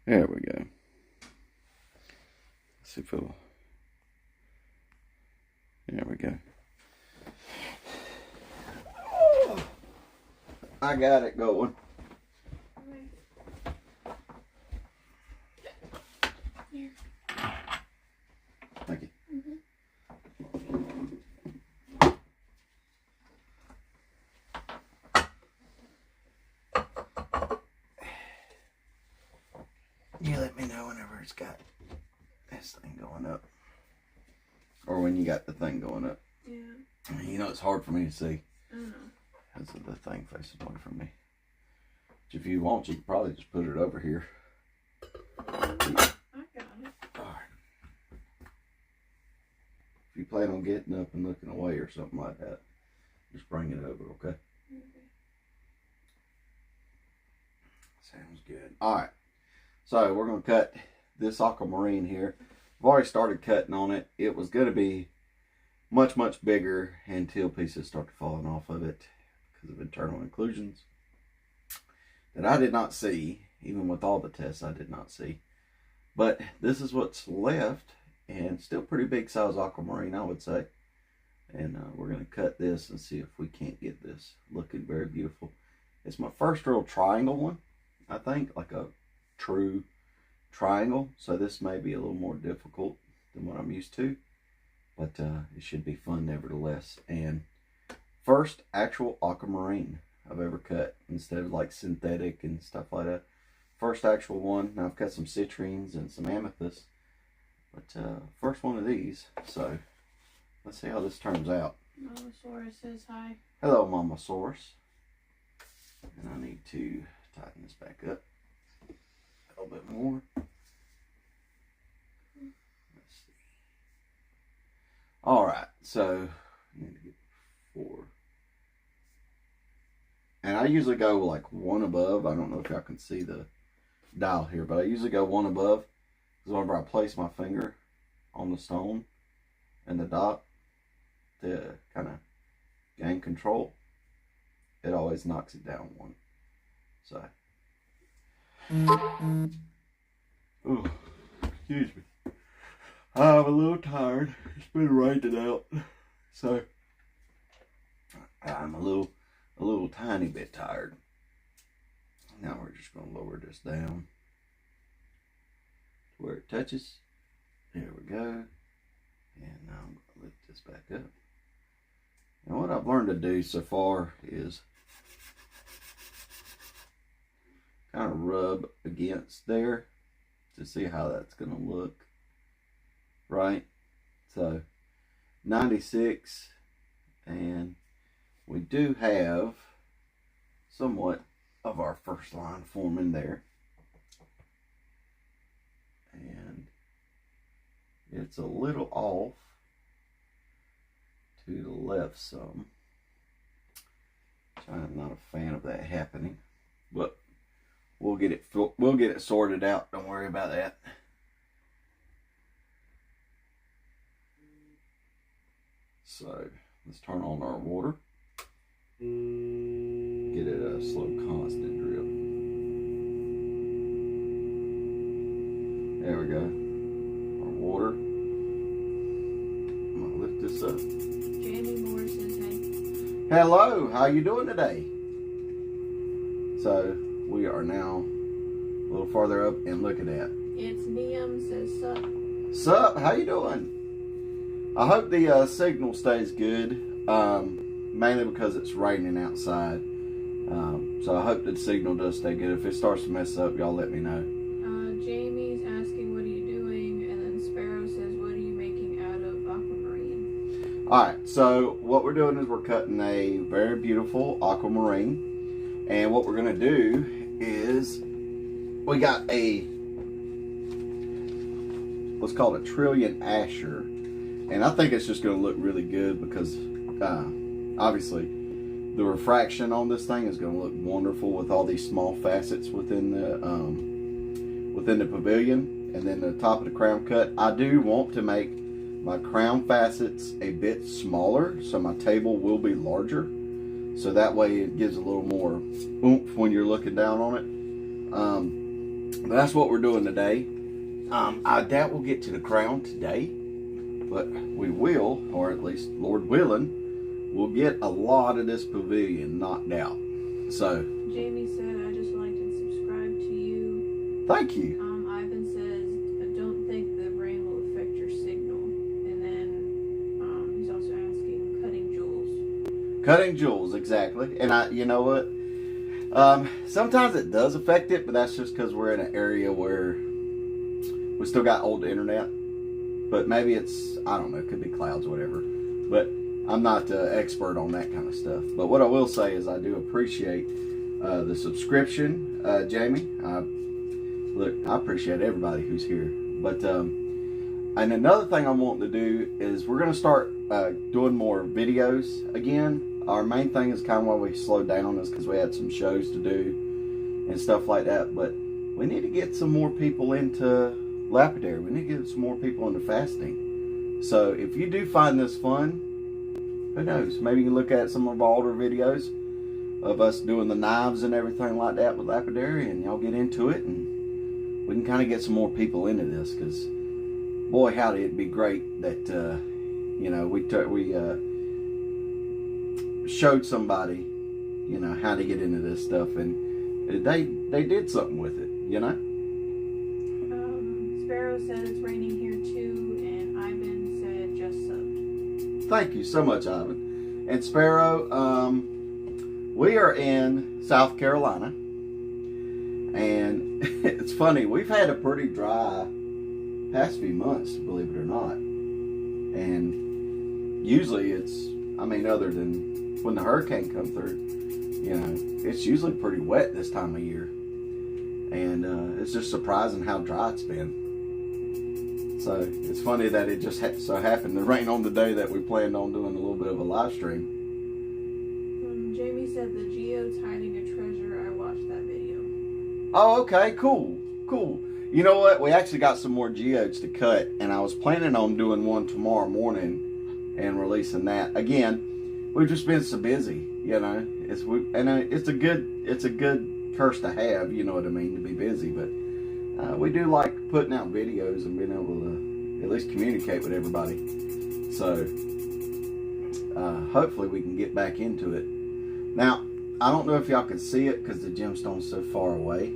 There we go. Let's see if it'll. There we go. Oh, I got it going. Here. Thank you. You let me know whenever it's got this thing going up. Or when you got the thing going up. Yeah. You know, it's hard for me to see. I know. Because of the thing facing away from me. But if you want, you could probably just put it over here. I got it. Alright. If you plan on getting up and looking away or something like that, just bring it over, okay? Okay. Sounds good. Alright. So we're going to cut this aquamarine here. I've already started cutting on it. It was going to be much, much bigger until pieces started falling off of it because of internal inclusions that I did not see. Even with all the tests, I did not see. But this is what's left, and still pretty big size aquamarine, I would say. And we're going to cut this and see if we can't get this looking very beautiful. It's my first real triangle one, I think, like a true triangle. So this may be a little more difficult than what I'm used to. But it should be fun nevertheless. And first actual aquamarine I've ever cut instead of like synthetic and stuff like that. First actual one. Now I've got some citrines and some amethyst, but first one of these. So let's see how this turns out. Mamasaurus says hi. Hello, Mamasaurus. And I need to tighten this back up a little bit more. Let's see. All right, so I need to get 4. And I usually go like one above. I don't know if y'all can see the dial here, but I usually go one above because whenever I place my finger on the stone and the dot to kind of gain control, it always knocks it down one. So, oh, excuse me. I'm a little tired. It's been raining out, so I'm a little tiny bit tired. Now we're just going to lower this down to where it touches. There we go. And now I'm going to lift this back up. And what I've learned to do so far is kind of rub against there to see how that's going to look. Right? So 96, and we do have somewhat of our first line forming there. And it's a little off to the left some. I'm not a fan of that happening, but we'll get it sorted out. Don't worry about that. So let's turn on our water. Get it a slow, constant drip. There we go. Our water. I'm gonna lift this up. Jamie Moore says hey. Hello, how you doing today? So we are now a little farther up and look at that. It's Neum says sup. Sup, how you doing? I hope the signal stays good, mainly because it's raining outside. So I hope the signal does stay good. If it starts to mess up, y'all let me know. Jamie's asking what are you doing, and then Sparrow says what are you making out of aquamarine? Alright, so what we're doing is we're cutting a very beautiful aquamarine. And what we're going to do is we got a, what's called a trillion asher. And I think it's just going to look really good because obviously the refraction on this thing is going to look wonderful with all these small facets within the pavilion. And then the top of the crown cut. I do want to make my crown facets a bit smaller, so my table will be larger. So that way it gives a little more oomph when you're looking down on it. But that's what we're doing today. I doubt we'll get to the crown today, but we will, or at least Lord willing, we'll get a lot of this pavilion knocked out. So Jamie said, I just liked and subscribed to you. Thank you. Ivan says, I don't think the rain will affect your signal. And then he's also asking, cutting jewels. Cutting jewels, exactly. And you know what? Sometimes it does affect it, but that's just because we're in an area where we still got old internet. But maybe it's, I don't know, it could be clouds or whatever. But I'm not an expert on that kind of stuff. But what I will say is I do appreciate the subscription, Jamie. Look, I appreciate everybody who's here. But, and another thing I'm wanting to do is we're going to start doing more videos again. Our main thing is kind of why we slowed down is because we had some shows to do and stuff like that. But we need to get some more people into lapidary. We need to get some more people into fasting. So if you do find this fun, who knows? Maybe you can look at some of our older videos of us doing the knives and everything like that with lapidary, and y'all get into it, and we can kind of get some more people into this. Because boy, howdy, it'd be great that you know, we showed somebody, you know, how to get into this stuff, and they did something with it, you know. Sparrow said it's raining here too, and Ivan said just subbed. Thank you so much, Ivan. And Sparrow, we are in South Carolina, and it's funny, we've had a pretty dry past few months, believe it or not. And usually it's, I mean, other than when the hurricane come through, you know, it's usually pretty wet this time of year. And it's just surprising how dry it's been. So it's funny that it just so happened to rain on the day that we planned on doing a little bit of a live stream. Jamie said the geode's hiding a treasure. I watched that video. Oh, okay, cool. You know what? We actually got some more geodes to cut, and I was planning on doing one tomorrow morning and releasing that. Again, we've just been so busy, you know. It's a good curse to have, you know what I mean, to be busy. But we do like putting out videos and being able to at least communicate with everybody. So hopefully we can get back into it. Now, I don't know if y'all can see it because the gemstone's so far away.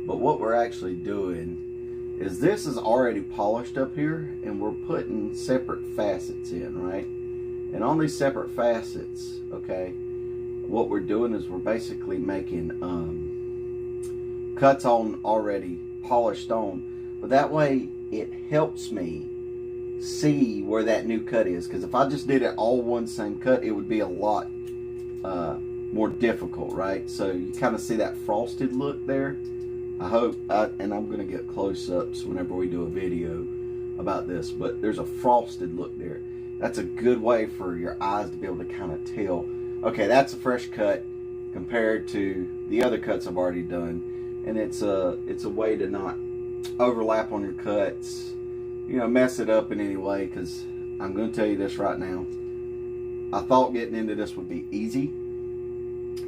But what we're actually doing is this is already polished up here, and we're putting separate facets in, right? And on these separate facets, okay, what we're doing is we're basically making cuts on already polished on. But that way it helps me see where that new cut is. Because if I just did it all one same cut, it would be a lot more difficult, right? So you kind of see that frosted look there. I hope, and I'm going to get close-ups whenever we do a video about this, but there's a frosted look there. That's a good way for your eyes to be able to kind of tell, okay, that's a fresh cut compared to the other cuts I've already done. And it's a way to not overlap on your cuts, you know, mess it up in any way, because I'm going to tell you this right now. I thought getting into this would be easy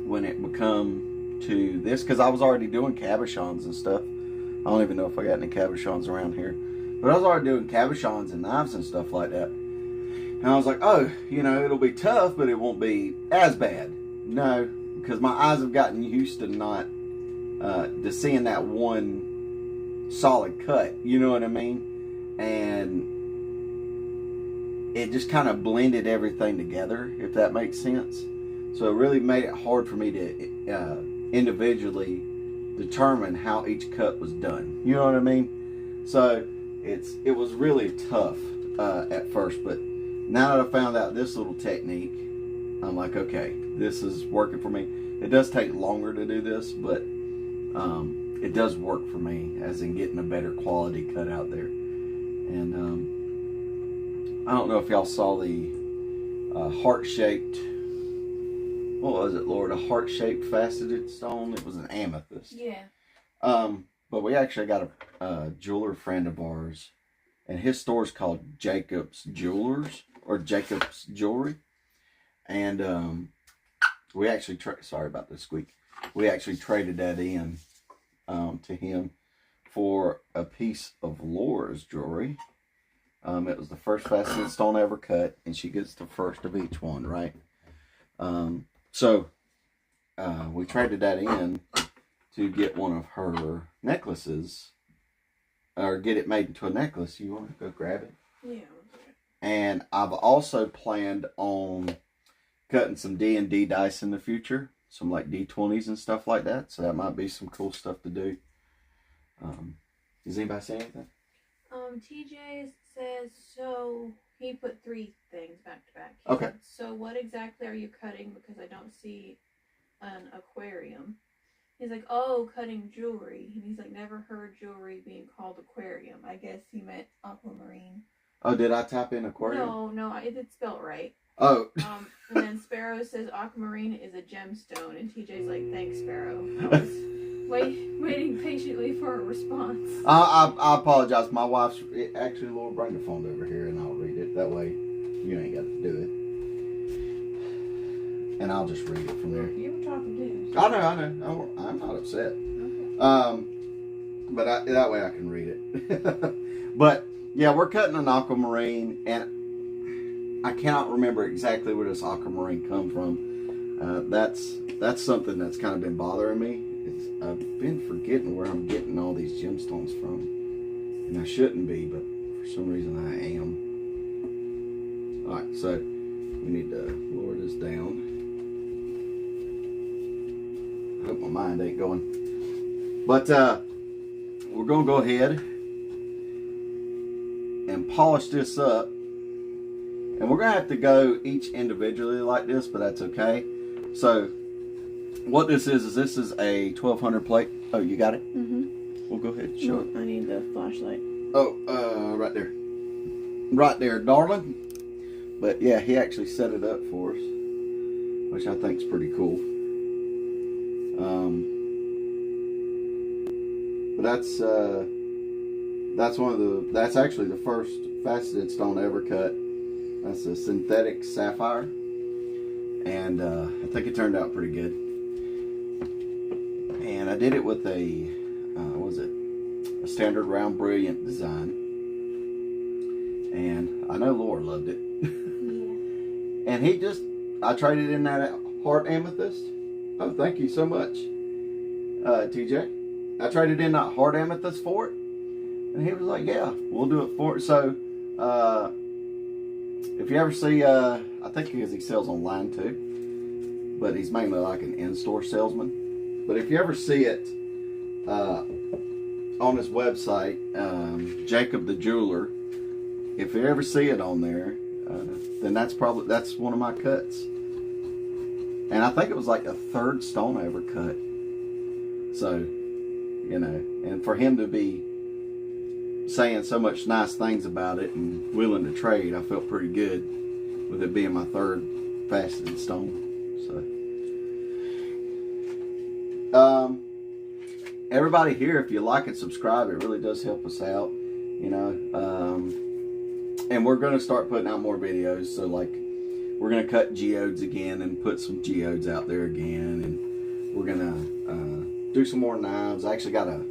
when it become to this, because I was already doing cabochons and stuff. I don't even know if I got any cabochons around here, but I was already doing cabochons and knives and stuff like that. And I was like, oh, you know, it'll be tough, but it won't be as bad. No, because my eyes have gotten used to not to seeing that one solid cut, you know what I mean? And it just kind of blended everything together, if that makes sense. So it really made it hard for me to individually determine how each cut was done. You know what I mean? So it was really tough at first, but now that I found out this little technique, I'm like, okay, this is working for me. It does take longer to do this, but it does work for me, as in getting a better quality cut out there. And I don't know if y'all saw the heart-shaped, what was it, Lord? A heart-shaped faceted stone. It was an amethyst. Yeah. But we actually got a jeweler friend of ours, and his store's called Jacob's Jewelers, or Jacob's Jewelry. And we actually sorry about the squeak. We actually traded that in to him for a piece of Laura's jewelry. It was the first faceted stone ever cut, and she gets the first of each one, right? So we traded that in to get one of her necklaces, or get it made into a necklace. You want to go grab it? Yeah. And I've also planned on cutting some D&D dice in the future, some like D20s and stuff like that. So that might be some cool stuff to do. Does anybody say anything? TJ says, so he put 3 things back to back. Okay. Said, so what exactly are you cutting? Because I don't see an aquarium. He's like, oh, cutting jewelry. And he's like, never heard jewelry being called aquarium. I guess he meant aquamarine. Oh, did I type in aquarium? No, I did spell it right. Oh. And then Sparrow says aquamarine is a gemstone. And TJ's like, thanks, Sparrow. I was waiting patiently for a response. I apologize. My wife's... Actually, Laura, bring the phone over here and I'll read it. That way, you ain't got to do it. And I'll just read it from there. You were talking too. I know. I'm not upset. Okay. But that way I can read it. But, yeah, we're cutting an aquamarine, and I cannot remember exactly where this aquamarine come from. That's something that's kind of been bothering me. I've been forgetting where I'm getting all these gemstones from. And I shouldn't be, but for some reason I am. Alright, so we need to lower this down. I hope my mind ain't going. But we're going to go ahead and polish this up. And we're going to have to go each individually like this, but that's okay. So what this is this is a 1200 plate. Oh, you got it? Mm-hmm. We'll go ahead and show it. I need the flashlight. Oh, right there. Right there, darling. But yeah, he actually set it up for us, which I think is pretty cool. But that's actually the first faceted stone ever cut. That's a synthetic sapphire. And I think it turned out pretty good. And I did it with a standard round brilliant design. And I know Laura loved it. Yeah. And I traded in that heart amethyst. Oh, thank you so much, TJ. I traded in that heart amethyst for it. And he was like, yeah, we'll do it for it. So, if you ever see, I think he sells online too, but he's mainly like an in-store salesman. But if you ever see it on his website, Jacob the Jeweler, if you ever see it on there, then that's one of my cuts. And I think it was like the 3rd stone I ever cut. So, and for him to be saying so much nice things about it and willing to trade, I felt pretty good with it being my 3rd faceted stone. So, everybody here, if you like and subscribe, it really does help us out, and we're going to start putting out more videos. So like, we're going to cut geodes again and put some geodes out there again, and we're going to do some more knives. I actually got a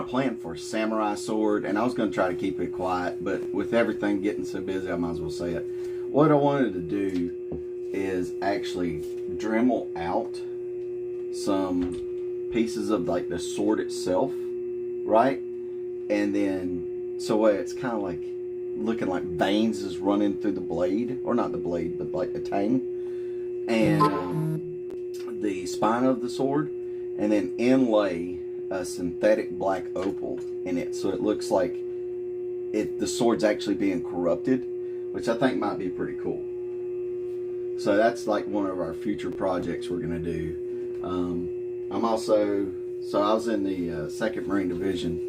plan for a samurai sword, and I was going to try to keep it quiet, but with everything getting so busy, I might as well say it. What I wanted to do is actually Dremel out some pieces of like the sword itself, right? And then so it's kind of like looking like veins is running through the blade, or not the blade, but like the tang, and the spine of the sword, and then inlay a synthetic black opal in it, so it looks like the sword's actually being corrupted, which I think might be pretty cool. So that's like one of our future projects we're gonna do. I was in the 2nd Marine Division,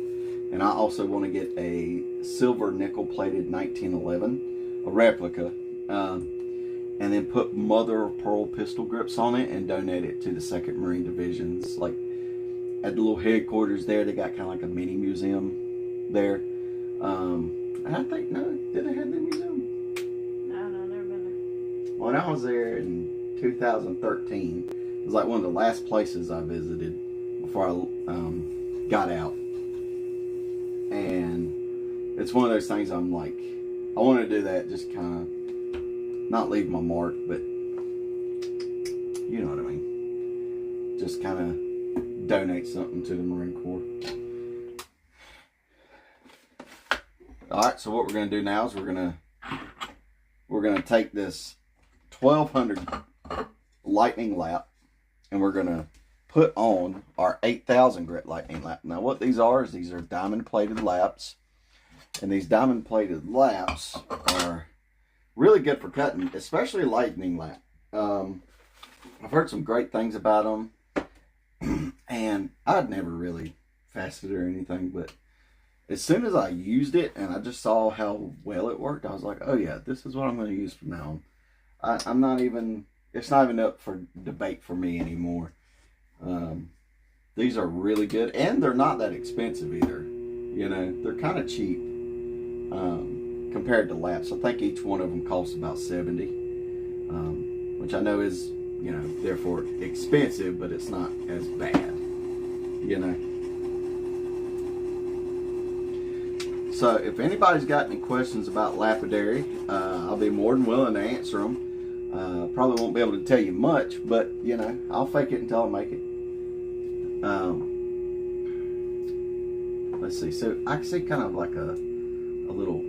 and I also want to get a silver nickel plated 1911, a replica, and then put mother of pearl pistol grips on it and donate it to the 2nd Marine Divisions. Like at the little headquarters there, they got kind of like a mini museum there. And I think, no, did they have the museum? No, never been there. When I was there in 2013, it was like one of the last places I visited before I got out. And it's one of those things I'm like, I want to do that, just kind of not leave my mark, but you know what I mean. Just kind of donate something to the Marine Corps. Alright, so what we're going to do now is we're going to take this 1200 lightning lap and we're going to put on our 8000 grit lightning lap. Now what these are is these are diamond plated laps, and these diamond plated laps are really good for cutting, especially lightning lap. I've heard some great things about them, and I'd never really faceted or anything, but as soon as I used it and I just saw how well it worked, I was like, oh yeah, this is what I'm going to use from now on. I'm not even, it's not even up for debate for me anymore. These are really good, and they're not that expensive either. You know, they're kind of cheap compared to laps. I think each one of them costs about $70, which I know is, you know, therefore expensive, but it's not as bad, you know. So if anybody's got any questions about lapidary, I'll be more than willing to answer them. Probably won't be able to tell you much, but you know, I'll fake it until I make it. Let's see. So I can see kind of like a little.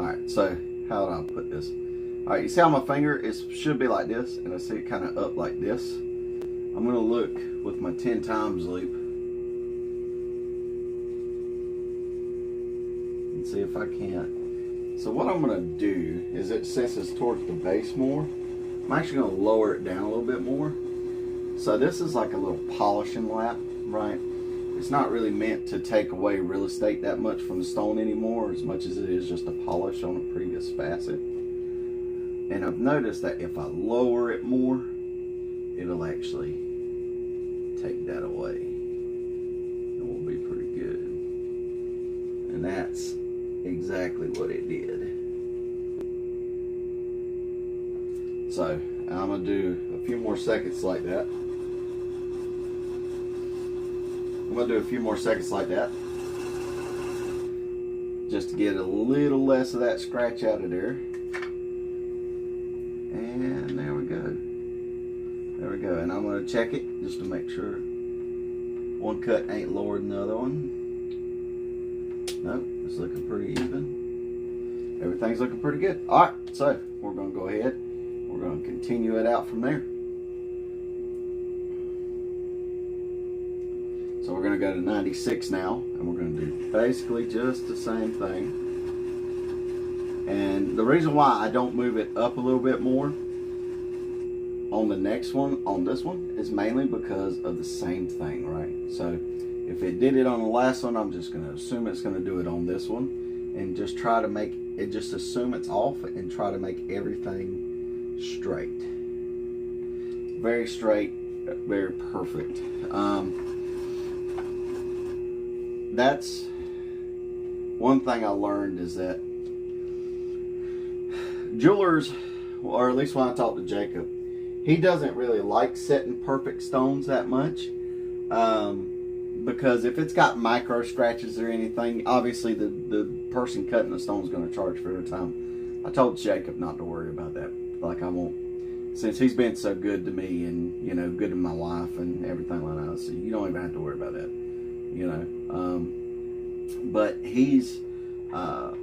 All right. So how do I put this? All right. You see how my finger should be like this, and I see it kind of up like this. I'm gonna look with my 10 times loop and see if I can't. So what I'm going to do is, since it's towards the base more, I'm actually going to lower it down a little bit more. So this is like a little polishing lap, right? It's not really meant to take away real estate that much from the stone anymore, as much as it is just a polish on a previous facet. And I've noticed that if I lower it more, it'll actually take that away. It will be pretty good. And that's exactly what it did. So I'm gonna do a few more seconds like that. I'm gonna do a few more seconds like that, just to get a little less of that scratch out of there. And there we go. There we go. And I'm gonna check it just to make sure one cut ain't lower than the other one. Nope, it's looking pretty even. Everything's looking pretty good. Alright, so we're going to go ahead. We're going to continue it out from there. So we're going to go to 96 now, and we're going to do basically just the same thing. And the reason why I don't move it up a little bit more on the next one, on this one, is mainly because of the same thing, right? So if it did it on the last one, I'm just going to assume it's going to do it on this one, and just try to make it, just assume it's off and try to make everything straight. Very straight, very perfect. That's one thing I learned, is that jewelers, or at least when I talked to Jacob, he doesn't really like setting perfect stones that much. Because if it's got micro scratches or anything, obviously the person cutting the stone is going to charge for their time. I told Jacob not to worry about that. Like, I won't, since he's been so good to me and, you know, good to my wife and everything like that, so you don't even have to worry about that, you know. But he's, I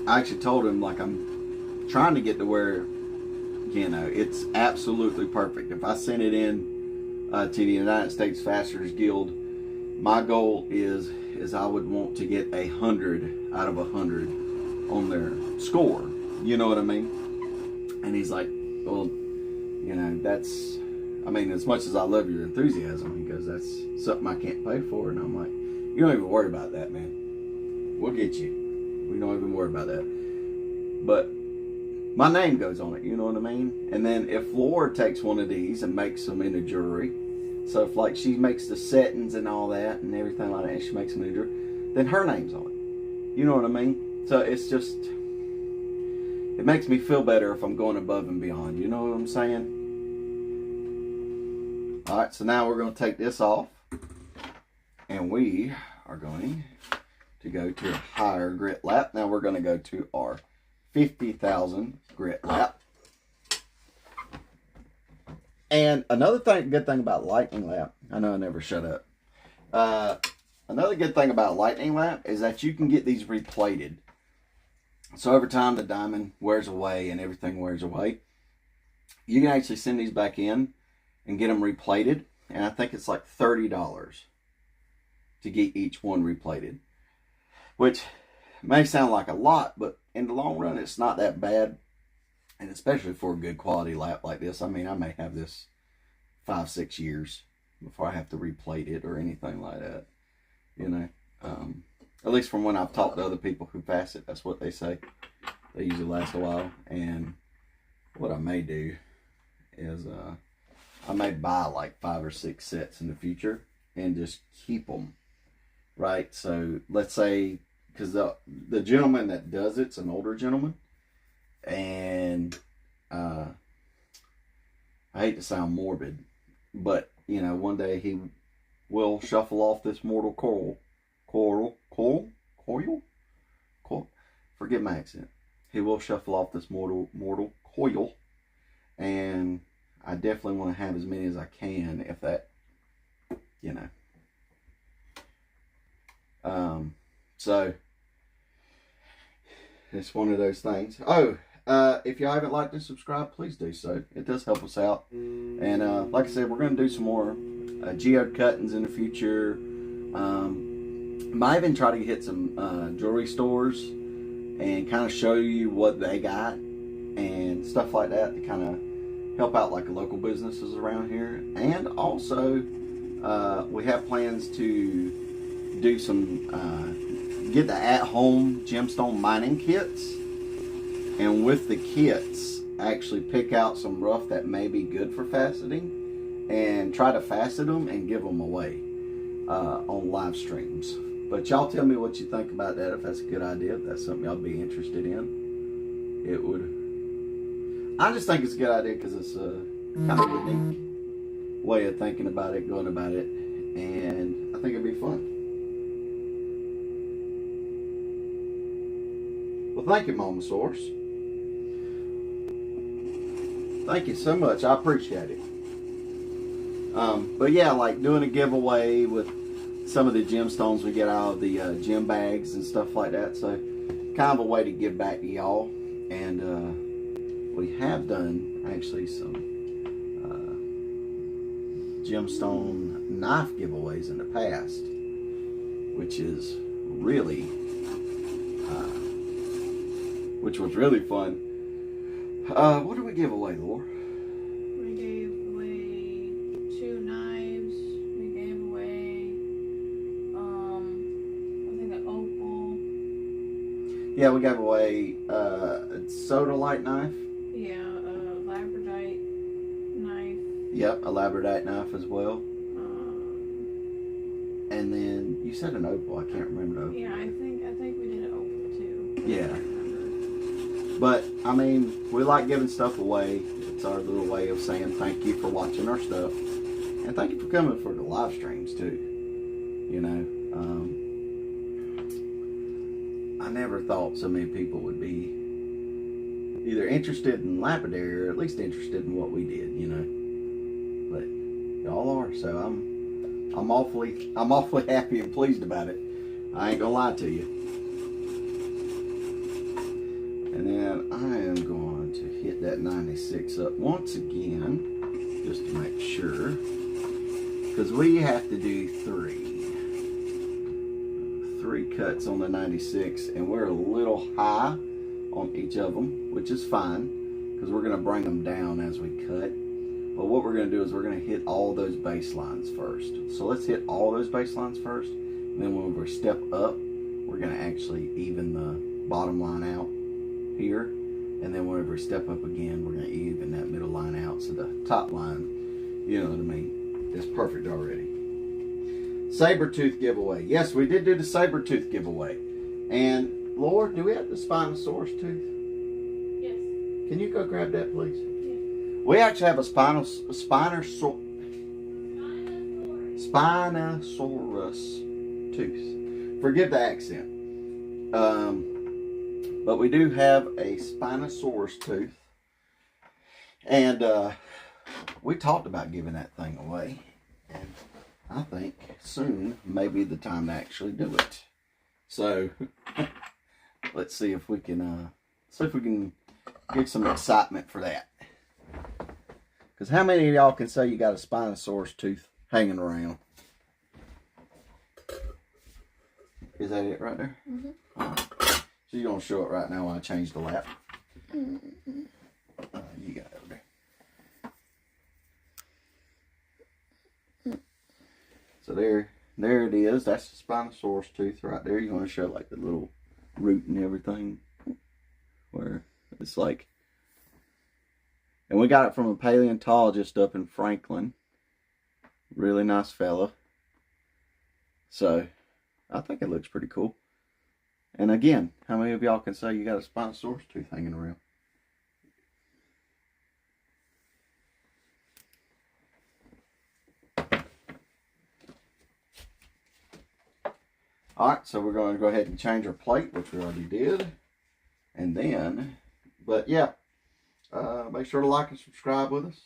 actually told him, like, I'm trying to get to where, you know, it's absolutely perfect. If I send it in to the United States Fasteners Guild, my goal is I would want to get 100 out of 100 on their score. You know what I mean? And he's like, well, you know, that's, I mean, as much as I love your enthusiasm, he goes, that's something I can't pay for. And I'm like, you don't even worry about that, man. We'll get you. We don't even worry about that. But my name goes on it, you know what I mean? And then if Laura takes one of these and makes them into jewelry, so if like she makes the settings and all that and everything like that, and she makes them into jewelry, then her name's on it. You know what I mean? So it's just, it makes me feel better if I'm going above and beyond. You know what I'm saying? Alright, so now we're going to take this off. And we are going to go to a higher grit lap. Now we're going to go to our 50,000 grit lap. And another good thing about lightning lap, I know I never shut up. Another good thing about lightning lap is that you can get these replated. So every time the diamond wears away and everything wears away, you can actually send these back in and get them replated. And I think it's like $30 to get each one replated. Which may sound like a lot, but in the long run, it's not that bad. And especially for a good quality lap like this. I mean, I may have this 5-6 years before I have to replate it or anything like that. You know, at least from when I've talked to other people who facet, that's what they say. They usually last a while. And what I may do is I may buy like 5 or 6 sets in the future and just keep them, right? So let's say, because the gentleman that does it's an older gentleman, and I hate to sound morbid, but you know, one day he will shuffle off this mortal coil. Forgive my accent. He will shuffle off this mortal coil, and I definitely want to have as many as I can, if that, you know. So it's one of those things. Oh, if y'all haven't liked and subscribed, please do so. It does help us out. And like I said, we're going to do some more geode cuttings in the future. Might even try to hit some jewelry stores and kind of show you what they got and stuff like that to kind of help out like local businesses around here. And also, we have plans to do some, get the at-home gemstone mining kits. And with the kits, actually pick out some rough that may be good for faceting and try to facet them and give them away on live streams. But y'all tell me what you think about that, if that's a good idea, if that's something y'all be interested in. It would. I just think it's a good idea because it's a kind of unique way of thinking about it, going about it, and I think it'd be fun. Well, thank you, Mama Source. Thank you so much. I appreciate it. But yeah, like doing a giveaway with some of the gemstones we get out of the gem bags and stuff like that. So kind of a way to give back to y'all. And we have done actually some gemstone knife giveaways in the past, which is really, which was really fun. What did we give away, Laura? We gave away 2 knives. We gave away, I think an opal. Yeah, we gave away a soda light knife. Yeah, a labradorite knife. Yep, a labradorite knife as well. And then you said an opal. I can't remember the opal. Yeah, I think we did an opal too. Yeah. But, I mean, we like giving stuff away. It's our little way of saying thank you for watching our stuff. And thank you for coming for the live streams, too. You know, I never thought so many people would be either interested in lapidary or at least interested in what we did, you know. But y'all are, so I'm awfully happy and pleased about it. I ain't gonna lie to you. And then I am going to hit that 96 up once again, just to make sure, because we have to do three cuts on the 96, and we're a little high on each of them, which is fine, because we're going to bring them down as we cut. But what we're going to do is we're going to hit all those baselines first. So let's hit all those baselines first, and then when we step up, we're going to actually even the bottom line out here, and then whenever we step up again, we're going to even that middle line out, so the top line, you know what I mean, is perfect already. Saber-tooth giveaway. Yes, we did do the saber-tooth giveaway. And Laura, do we have the Spinosaurus tooth? Yes. Can you go grab that, please? Yes. We actually have a Spinosaurus tooth. Forgive the accent. But we do have a Spinosaurus tooth. And we talked about giving that thing away. And I think soon may be the time to actually do it. So let's see if we can get some excitement for that. Because how many of y'all can say you got a Spinosaurus tooth hanging around? Is that it right there? Mm-hmm. All right. So you're going to show it right now while I change the lap? Mm-hmm. You got it over there. So there it is. That's the Spinosaurus tooth right there. You're going to show like the little root and everything. Where it's like... And we got it from a paleontologist up in Franklin. Really nice fella. So, I think it looks pretty cool. And again, how many of y'all can say you got a Spinosaurus tooth hanging around? Alright, so we're going to go ahead and change our plate, which we already did. And then, but yeah, make sure to like and subscribe with us.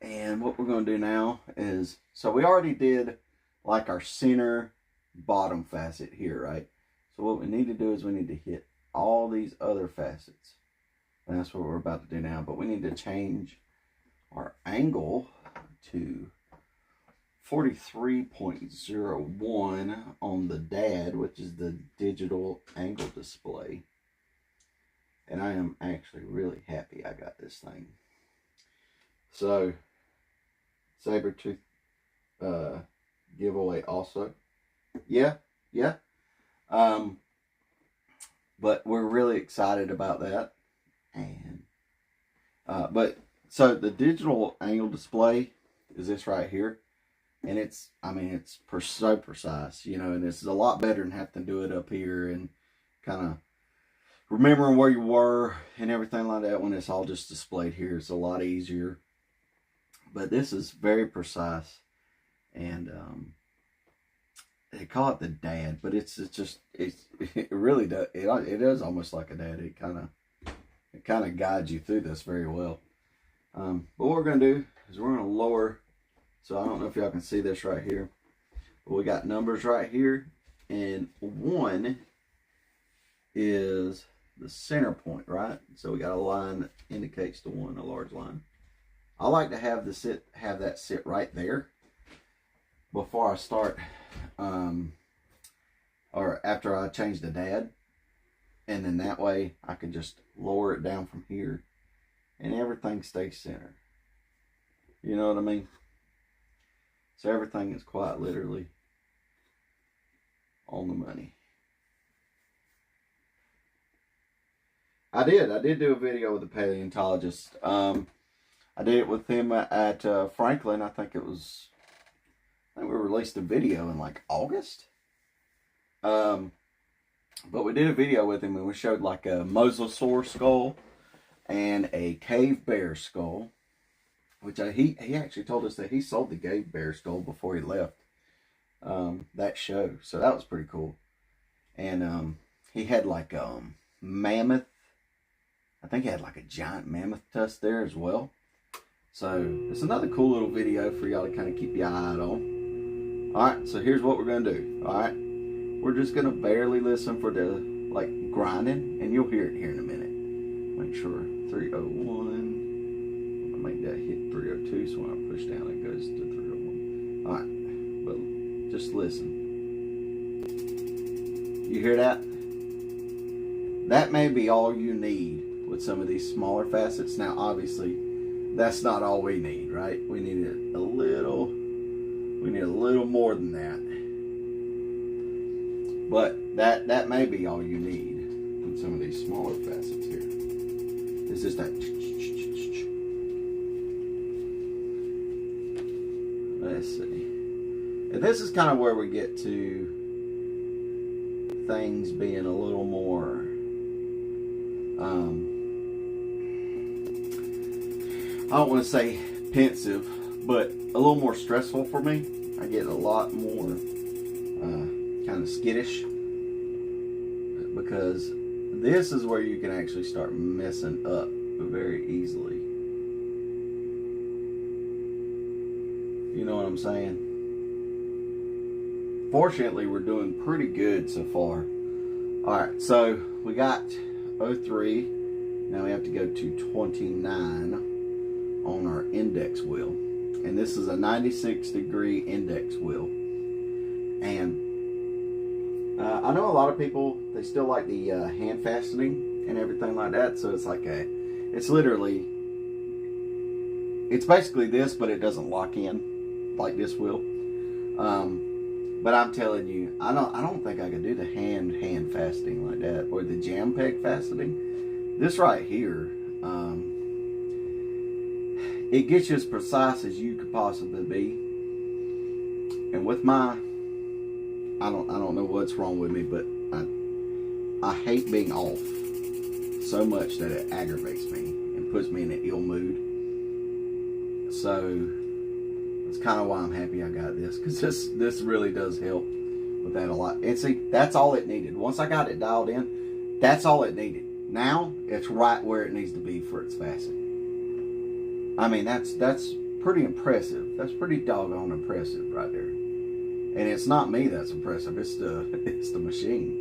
And what we're going to do now is, so we already did like our center bottom facet here, right? So what we need to do is we need to hit all these other facets. And that's what we're about to do now. But we need to change our angle to 43.01 on the DAD, which is the digital angle display. And I am actually really happy I got this thing. So, saber-tooth giveaway also. Yeah. But we're really excited about that. And so the digital angle display is this right here. And it's so precise, you know, and it's a lot better than having to do it up here and kind of remembering where you were and everything like that when it's all just displayed here. It's a lot easier. But this is very precise. And they call it the DAD, but it really does. It is almost like a DAD. It kind of guides you through this very well. But what we're going to do is we're going to lower. So I don't know if y'all can see this right here. But we got numbers right here. And 1 is the center point, right? So we got a line that indicates the 1, a large line. I like to have that sit right there before I start, or after I change the DAD. And then that way I can just lower it down from here and everything stays center. You know what I mean? So everything is quite literally on the money. I did do a video with a paleontologist. I did it with him at Franklin. I think we released a video in like August. But we did a video with him and we showed like a mosasaur skull and a cave bear skull. Which he actually told us that he sold the cave bear skull before he left that show. So that was pretty cool. And he had like mammoth. I think he had like a giant mammoth tusk there as well. So it's another cool little video for y'all to kind of keep your eye on. Alright, so here's what we're going to do. Alright, we're just going to barely listen for the like grinding. And you'll hear it here in a minute. Make sure 301. Make that hit 302, so when I push down it goes to 301. Alright, but just listen. You hear that? That may be all you need with some of these smaller facets. Now obviously that's not all we need, right? We need a little more than that. But that may be all you need with some of these smaller facets here. It's just that. Let's see. And this is kind of where we get to things being a little more I don't want to say pensive, but a little more stressful for me. I get a lot more kind of skittish, because this is where you can actually start messing up very easily. You know what I'm saying? Fortunately, we're doing pretty good so far. Alright, so we got 03. Now we have to go to 29 on our index wheel. And this is a 96-degree index wheel. And I know a lot of people, they still like the hand fastening and everything like that. So it's like it's basically this, but it doesn't lock in like this will. But I'm telling you, I don't think I could do the hand fastening like that, or the jam peg fastening. This right here, it gets you as precise as you could possibly be. And with my, I don't know what's wrong with me, but I hate being off so much that it aggravates me and puts me in an ill mood. So that's kind of why I'm happy I got this, because this really does help with that a lot. And see, that's all it needed. Once I got it dialed in, that's all it needed. Now it's right where it needs to be for its facet. I mean, that's pretty impressive. That's pretty doggone impressive right there. And it's not me that's impressive. It's the machine.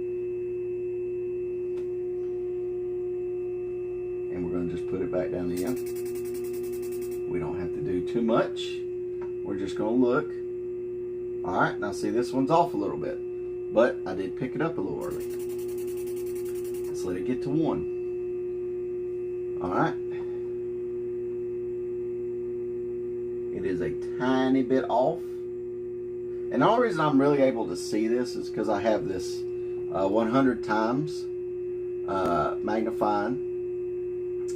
And we're going to just put it back down in. We don't have to do too much. We're just going to look. Alright, now see, this one's off a little bit. But I did pick it up a little early. Let's let it get to 1. Alright. It is a tiny bit off. And the only reason I'm really able to see this is because I have this 100 times magnifying.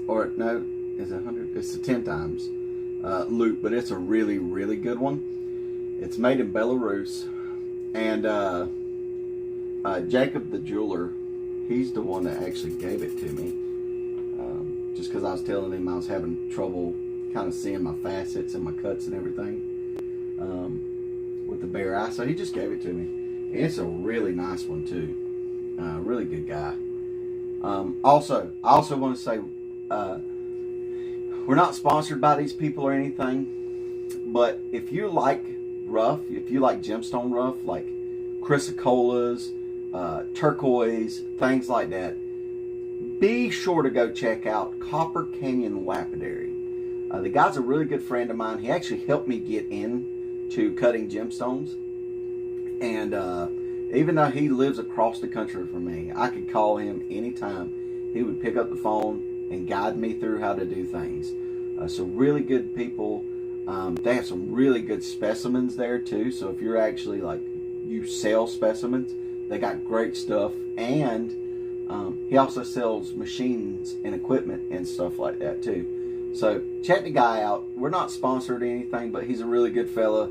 Or no, is it 100? It's a 10 times loop, but it's a really, really good one. It's made in Belarus. And Jacob the jeweler, he's the one that actually gave it to me. Just because I was telling him I was having trouble kind of seeing my facets and my cuts and everything with the bare eye. So he just gave it to me. And it's a really nice one too. Really good guy. Also, I also want to say, we're not sponsored by these people or anything, but if you like rough, if you like gemstone rough, like chrysocolas, turquoise, things like that, be sure to go check out Copper Canyon Lapidary. The guy's a really good friend of mine. He actually helped me get into cutting gemstones. And even though he lives across the country from me, I could call him anytime. He would pick up the phone and guide me through how to do things. So really good people. They have some really good specimens there too. So if you're actually like, you sell specimens, they got great stuff. And he also sells machines and equipment and stuff like that too. So check the guy out. We're not sponsored or anything, but he's a really good fella.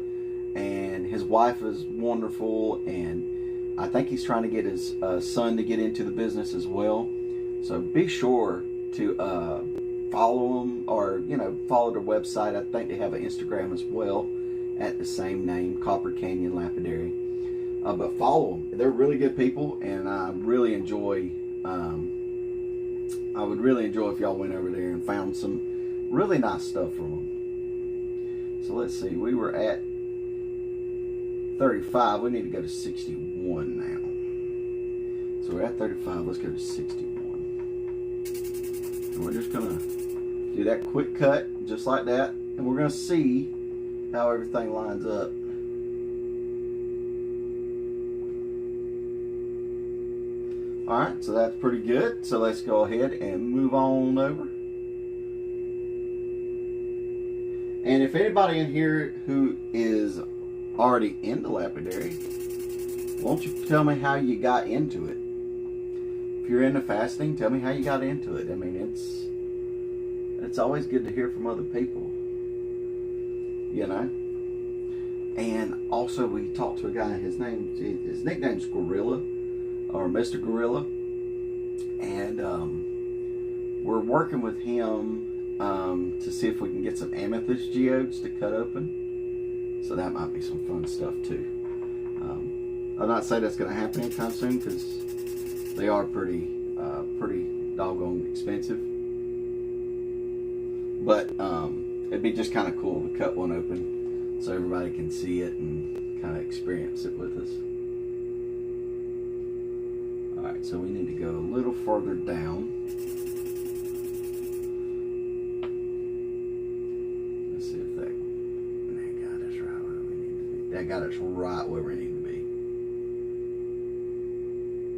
And his wife is wonderful. And I think he's trying to get his son to get into the business as well. So be sure to follow them, or follow their website. I think they have an Instagram as well at the same name, Copper Canyon Lapidary. But follow them. They're really good people, and I really enjoy. I would really enjoy if y'all went over there and found some really nice stuff from them. So let's see. We were at 35. We need to go to 61 now. So we're at 35. Let's go to 61. And we're just going to do that quick cut, just like that. And we're going to see how everything lines up. Alright, so that's pretty good. So let's go ahead and move on over. And if anybody in here who is already into lapidary, won't you tell me how you got into it? If you're into fasting, tell me how you got into it. I mean, it's always good to hear from other people, And also, we talked to a guy. His nickname's Gorilla, or Mr. Gorilla, and we're working with him to see if we can get some amethyst geodes to cut open. So that might be some fun stuff too. I'll not say that's going to happen anytime soon because they are pretty doggone expensive. But it'd be just kind of cool to cut one open so everybody can see it and kind of experience it with us. Alright, so we need to go a little further down. Let's see if that got us right where we need to be. That got us right where we need to be.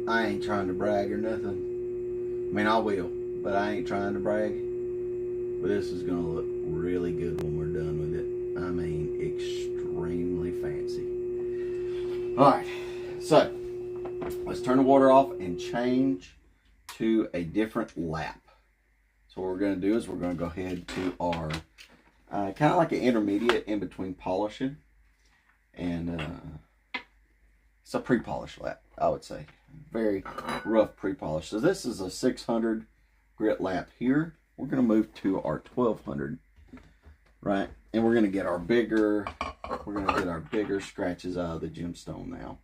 I ain't trying to brag or nothing. I mean, I will, but I ain't trying to brag. But this is going to look really good when we're done with it. I mean, extremely fancy. Alright, so let's turn the water off and change to a different lap. So what we're going to do is we're going to go ahead to our kind of like an intermediate in between polishing. And it's a pre-polish lap, I would say. Very rough pre-polish. So this is a 600 grit lap here. We're going to move to our 1200, right? And we're going to get our bigger scratches out of the gemstone now.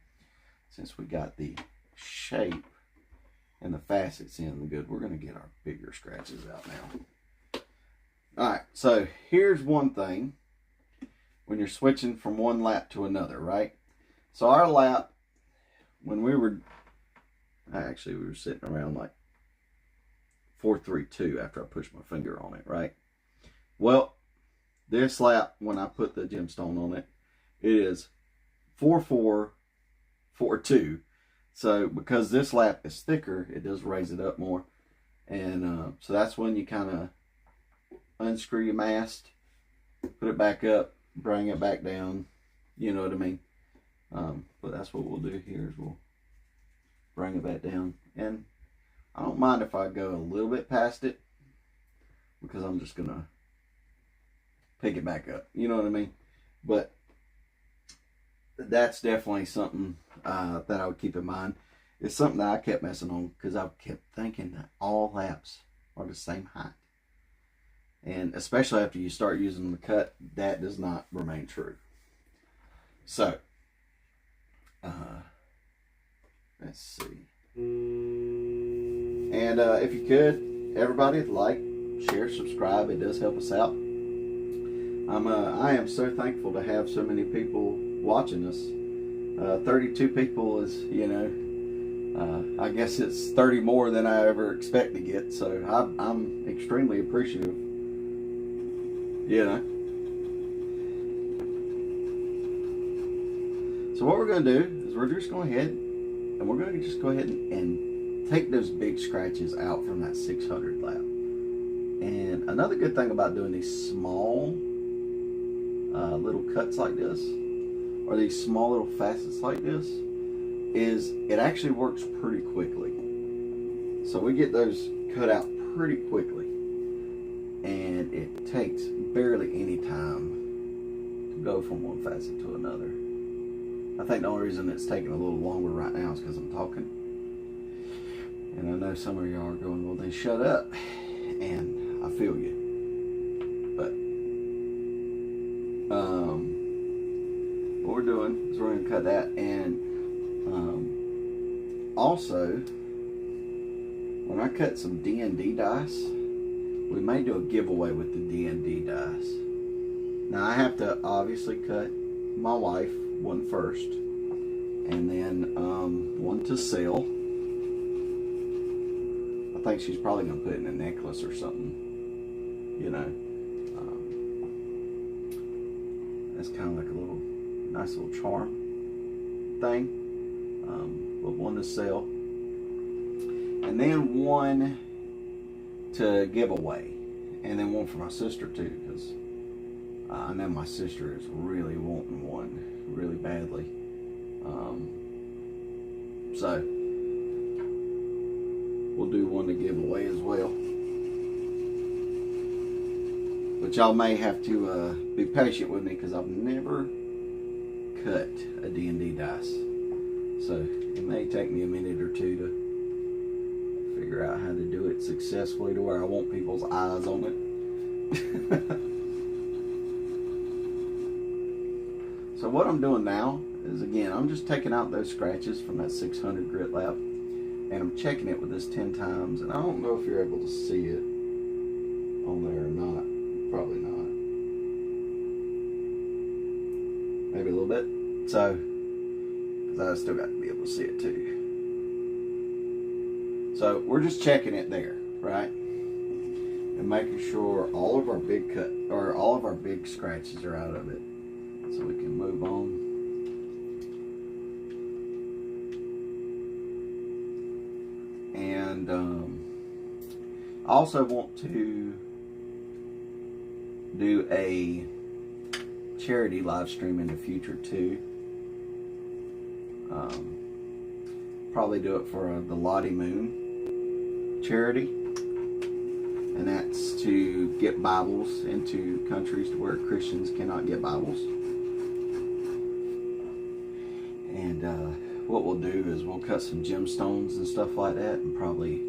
Since we got the shape and the facets in good, we're going to get our bigger scratches out now. Alright, so here's one thing when you're switching from one lap to another, right? So our lap, when we were sitting around like 432 after I pushed my finger on it, right? Well, this lap, when I put the gemstone on it, it is 4442. So because this lap is thicker, it does raise it up more. And so that's when you kind of unscrew your mast, put it back up, bring it back down. You know what I mean? But that's what we'll do here is we'll bring it back down. And I don't mind if I go a little bit past it because I'm just going to pick it back up. You know what I mean? But that's definitely something that I would keep in mind. It's something that I kept messing on because I kept thinking that all laps are the same height. And especially after you start using the cut, that does not remain true. So, let's see. And if you could, everybody, like, share, subscribe. It does help us out. I am so thankful to have so many people watching us. 32 people is, you know, I guess it's 30 more than I ever expect to get. So I'm extremely appreciative. You know. So what we're going to do is we're just going ahead and we're going to just go ahead and take those big scratches out from that 600 lap. And another good thing about doing these small little cuts like this, or these small little facets like this, is it actually works pretty quickly. So we get those cut out pretty quickly. And it takes barely any time to go from one facet to another. I think the only reason it's taking a little longer right now is because I'm talking. And I know some of y'all are going, well, then shut up. And I feel you. But what we're doing is we're going to cut that. And also, when I cut some D&D dice, we may do a giveaway with the D&D dice. Now I have to obviously cut my wife one first, and then one to sell. I think she's probably gonna put it in a necklace or something. You know, that's kind of like a little nice little charm thing. But one to sell, and then one to give away, and then one for my sister too, because I know my sister is really wanting one really badly. So we'll do one to give away as well. But y'all may have to be patient with me because I've never cut a D&D dice, so it may take me a minute or two to figure out how to do it successfully to where I want people's eyes on it. So what I'm doing now is, again, I'm just taking out those scratches from that 600 grit lap, and I'm checking it with this 10 times, and I don't know if you're able to see it on there or not. Probably not. Maybe a little bit. So, because I still got to be able to see it too. So we're just checking it there, right? And making sure all of our big all of our big scratches are out of it. So we can move on. And I also want to do a charity live stream in the future too. Probably do it for the Lottie Moon charity, and that's to get Bibles into countries where Christians cannot get Bibles. And what we'll do is we'll cut some gemstones and stuff like that, and probably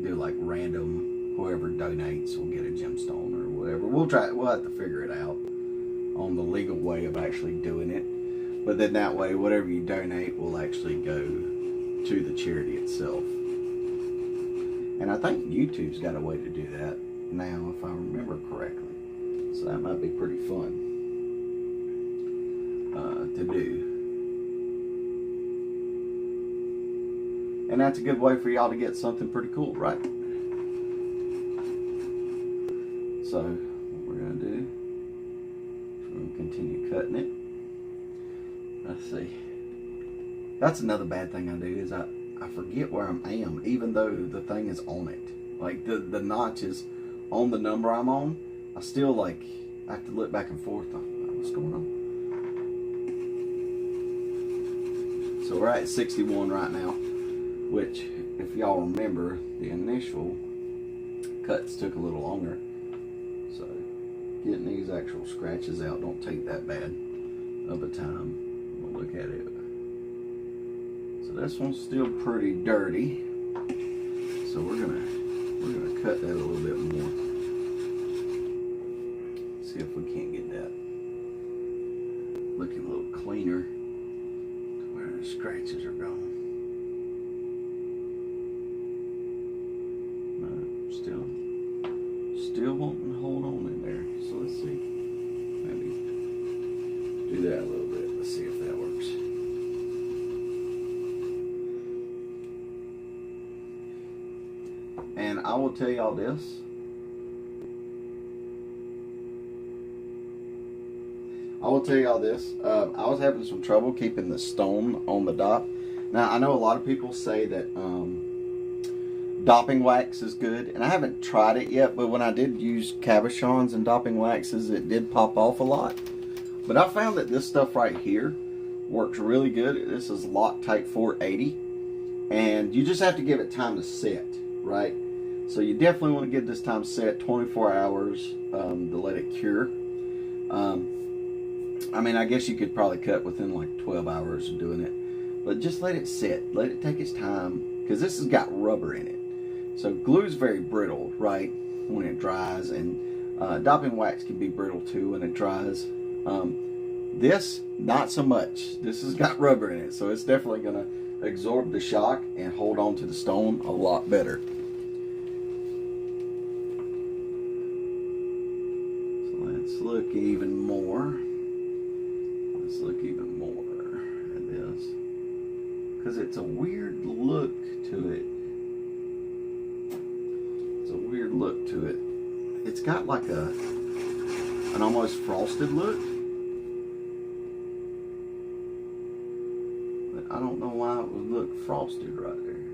do like random, whoever donates will get a gemstone or whatever. We'll have to figure it out on the legal way of actually doing it. But then that way, whatever you donate will actually go to the charity itself. And I think YouTube's got a way to do that now, if I remember correctly. So that might be pretty fun to do. And that's a good way for y'all to get something pretty cool, right? So what we're going to do is we're going to continue cutting it. Let's see. That's another bad thing I do is I forget where I am, even though the thing is on it. Like the notch is on the number I'm on. I still like I have to look back and forth on what's going on. So we're at 61 right now, which if y'all remember, the initial cuts took a little longer. So getting these actual scratches out don't take that bad of a time. We'll look at it. So this one's still pretty dirty. So we're gonna cut that a little bit more. See if we can't get that looking a little cleaner to where the scratches are gone. No, still wanting to hold on in there. So let's see. Maybe do that a little bit. Let's see if that works. And I will tell y'all this. I was having some trouble keeping the stone on the dop. Now, I know a lot of people say that dopping wax is good. And I haven't tried it yet. But when I did use cabochons and dopping waxes, it did pop off a lot. But I found that this stuff right here works really good. This is Loctite 480. And you just have to give it time to set, right? So you definitely want to give this time set 24 hours to let it cure. I mean, I guess you could probably cut within like 12 hours of doing it. But just let it sit. Let it take its time. Because this has got rubber in it. So glue is very brittle, right? When it dries. And dopping wax can be brittle too when it dries. This, not so much. This has got rubber in it. So it's definitely going to absorb the shock and hold on to the stone a lot better. So let's look even more. Let's look even more at this. Because it's a weird look to it. It's a weird look to it. It's got like an almost frosted look. I don't know why it would look frosted right there.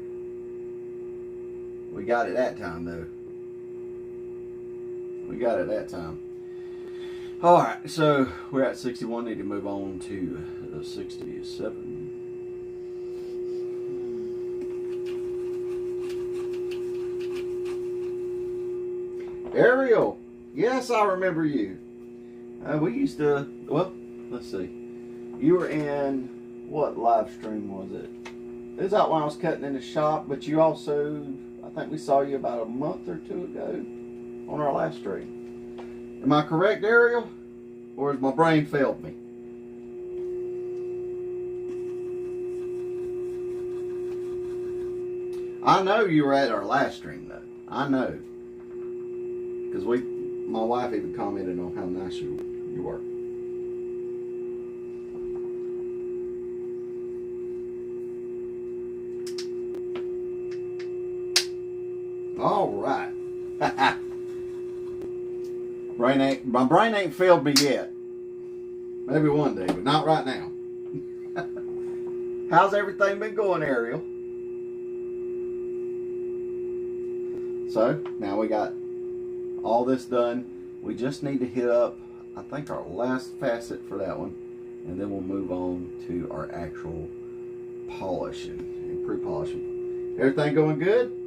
We got it that time though. We got it that time. Alright, so we're at 61. Need to move on to 67. Ariel! Yes, I remember you. We used to, well, let's see. You were in, what live stream was it? It was out when I was cutting in the shop, but you also, I think we saw you about a month or two ago on our last stream. Am I correct, Ariel? Or has my brain failed me? I know you were at our last stream though. I know. Because my wife even commented on how nice you were. All right. My brain ain't failed me yet. Maybe one day, but not right now. How's everything been going, Ariel? So, now we got all this done. We just need to hit up, I think, our last facet for that one. And then we'll move on to our actual polishing and pre-polishing. Everything going good?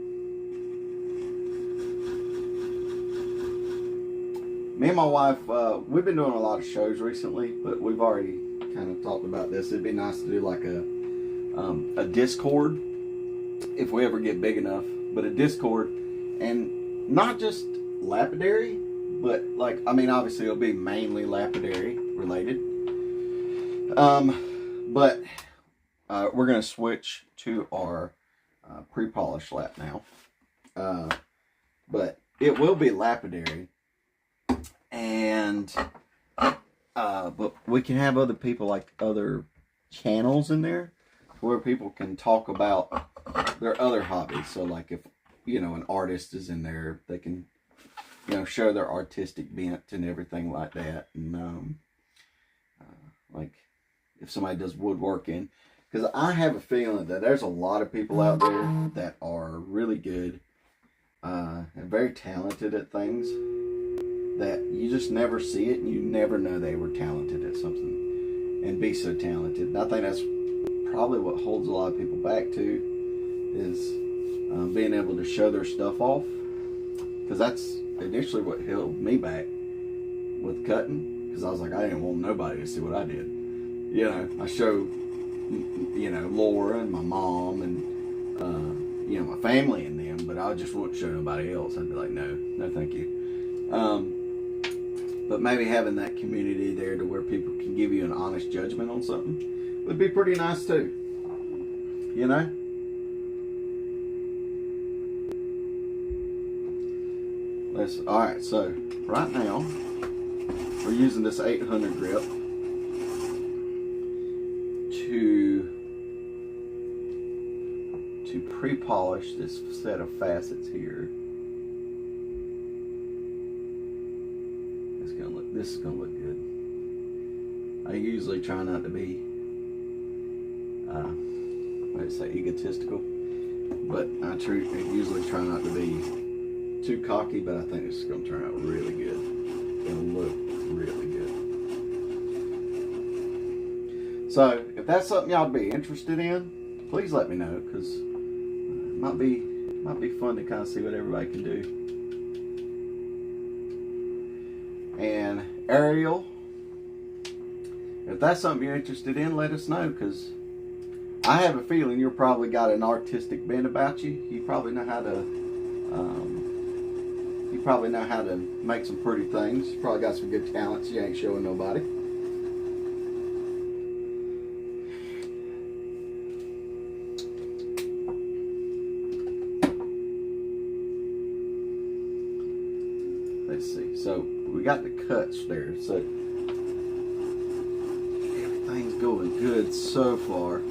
Me and my wife, we've been doing a lot of shows recently, but we've already kind of talked about this. It'd be nice to do like a Discord if we ever get big enough, but a Discord, and not just lapidary, but like, I mean, obviously it'll be mainly lapidary related. But we're going to switch to our pre-polish lap now. But it will be lapidary. And but we can have other people, like other channels in there where people can talk about their other hobbies. So like if, you know, an artist is in there, they can, you know, show their artistic bent and everything like that. And like if somebody does woodworking, because I have a feeling that there's a lot of people out there that are really good and very talented at things that you just never see it, and you never know they were talented at something and be so talented. And I think that's probably what holds a lot of people back too, is being able to show their stuff off, because that's initially what held me back with cutting, because I was like, I didn't want nobody to see what I did. You know, I showed, you know, Laura and my mom and you know, my family and them, but I just wouldn't show nobody else. I'd be like, no thank you. But maybe having that community there to where people can give you an honest judgment on something would be pretty nice too. You know? Alright, so right now we're using this 800 grip to pre-polish this set of facets here. This is gonna look good. I usually try not to be let's say egotistical, but I usually try not to be too cocky, but I think this is gonna turn out really good. It's gonna look really good. So if that's something y'all be interested in, please let me know, because it might be fun to kind of see what everybody can do. And Ariel, if that's something you're interested in, let us know, because I have a feeling you're probably got an artistic bent about you. You probably know how to make some pretty things. You probably got some good talents you ain't showing nobody. Let's see. So we got the cuts there. So everything's going good so far.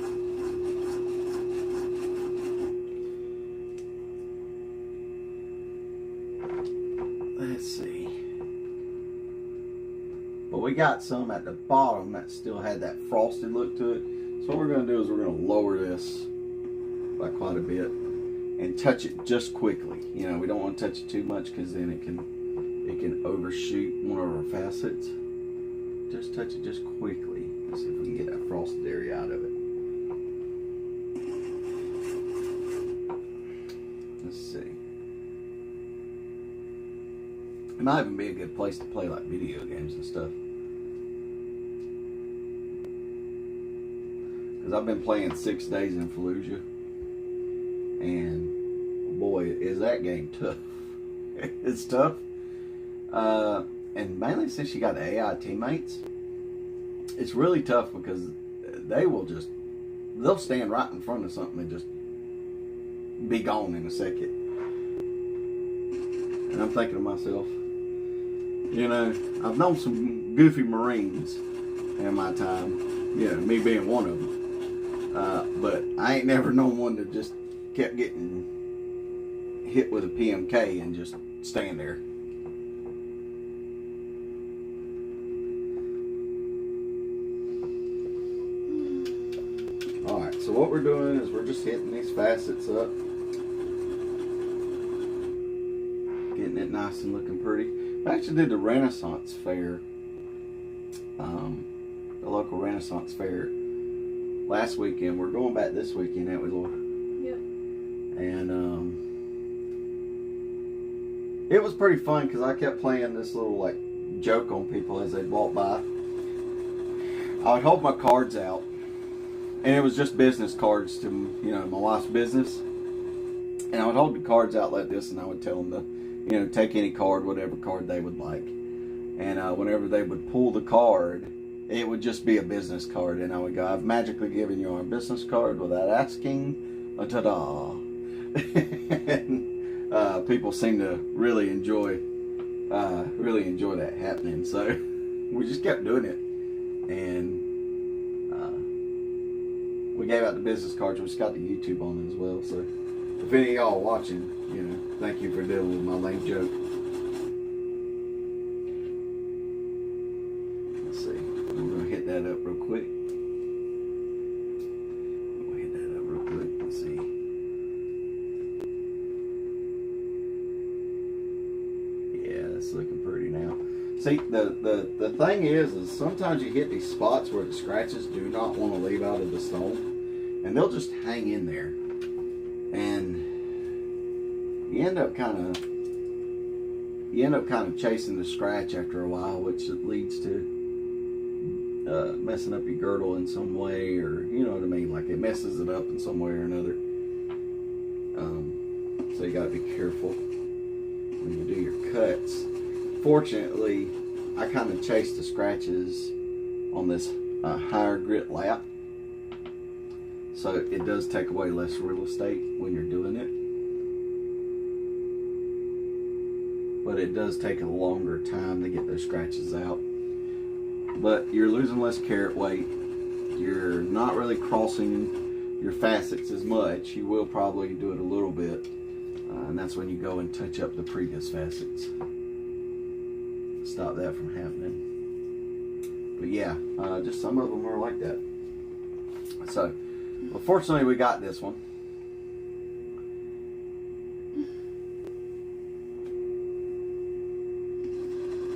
Let's see. But we got some at the bottom that still had that frosted look to it. So what we're going to do is we're going to lower this by quite a bit and touch it just quickly. You know, we don't want to touch it too much, because then it can overshoot one of our facets. Just touch it just quickly. Let's see if we can get that frosted area out of it. Let's see. It might even be a good place to play like video games and stuff. Because I've been playing 6 Days in Fallujah, and boy, is that game tough. It's tough. and mainly since you got the AI teammates, it's really tough because they'll stand right in front of something and just be gone in a second. And I'm thinking to myself, you know, I've known some goofy Marines in my time, you know, me being one of them. But I ain't never known one that just kept getting hit with a PMK and just stand there. Alright, so what we're doing is we're just hitting these facets up. Getting it nice and looking pretty. I actually did the Renaissance Fair, the local Renaissance Fair last weekend. We're going back this weekend, ain't we, Laura? Yep. And it was pretty fun because I kept playing this little like joke on people as they walked by. I would hold my cards out, and it was just business cards to, you know, my wife's business. And I would hold the cards out like this, and I would tell them to, you know, take any card, whatever card they would like. And whenever they would pull the card, it would just be a business card. And I would go, I've magically given you our business card without asking. Ta-da. And people seem to really enjoy that happening. So we just kept doing it. And we gave out the business cards. We just got the YouTube on it as well. So if any of y'all watching, you know, thank you for dealing with my lame joke. Let's see. I'm going to hit that up real quick. We'll hit that up real quick. Let's see. Yeah, that's looking pretty now. See, the thing is sometimes you hit these spots where the scratches do not want to leave out of the stone, and they'll just hang in there. And you end up kind of chasing the scratch after a while, which leads to messing up your girdle in some way, or you know what I mean, like it messes it up in some way or another. So you got to be careful when you do your cuts. Fortunately, I kind of chase the scratches on this higher grit lap, so it does take away less real estate when you're doing it. But it does take a longer time to get those scratches out. But you're losing less carat weight. You're not really crossing your facets as much. You will probably do it a little bit. And that's when you go and touch up the previous facets. Stop that from happening. But yeah, just some of them are like that. So, well, fortunately we got this one.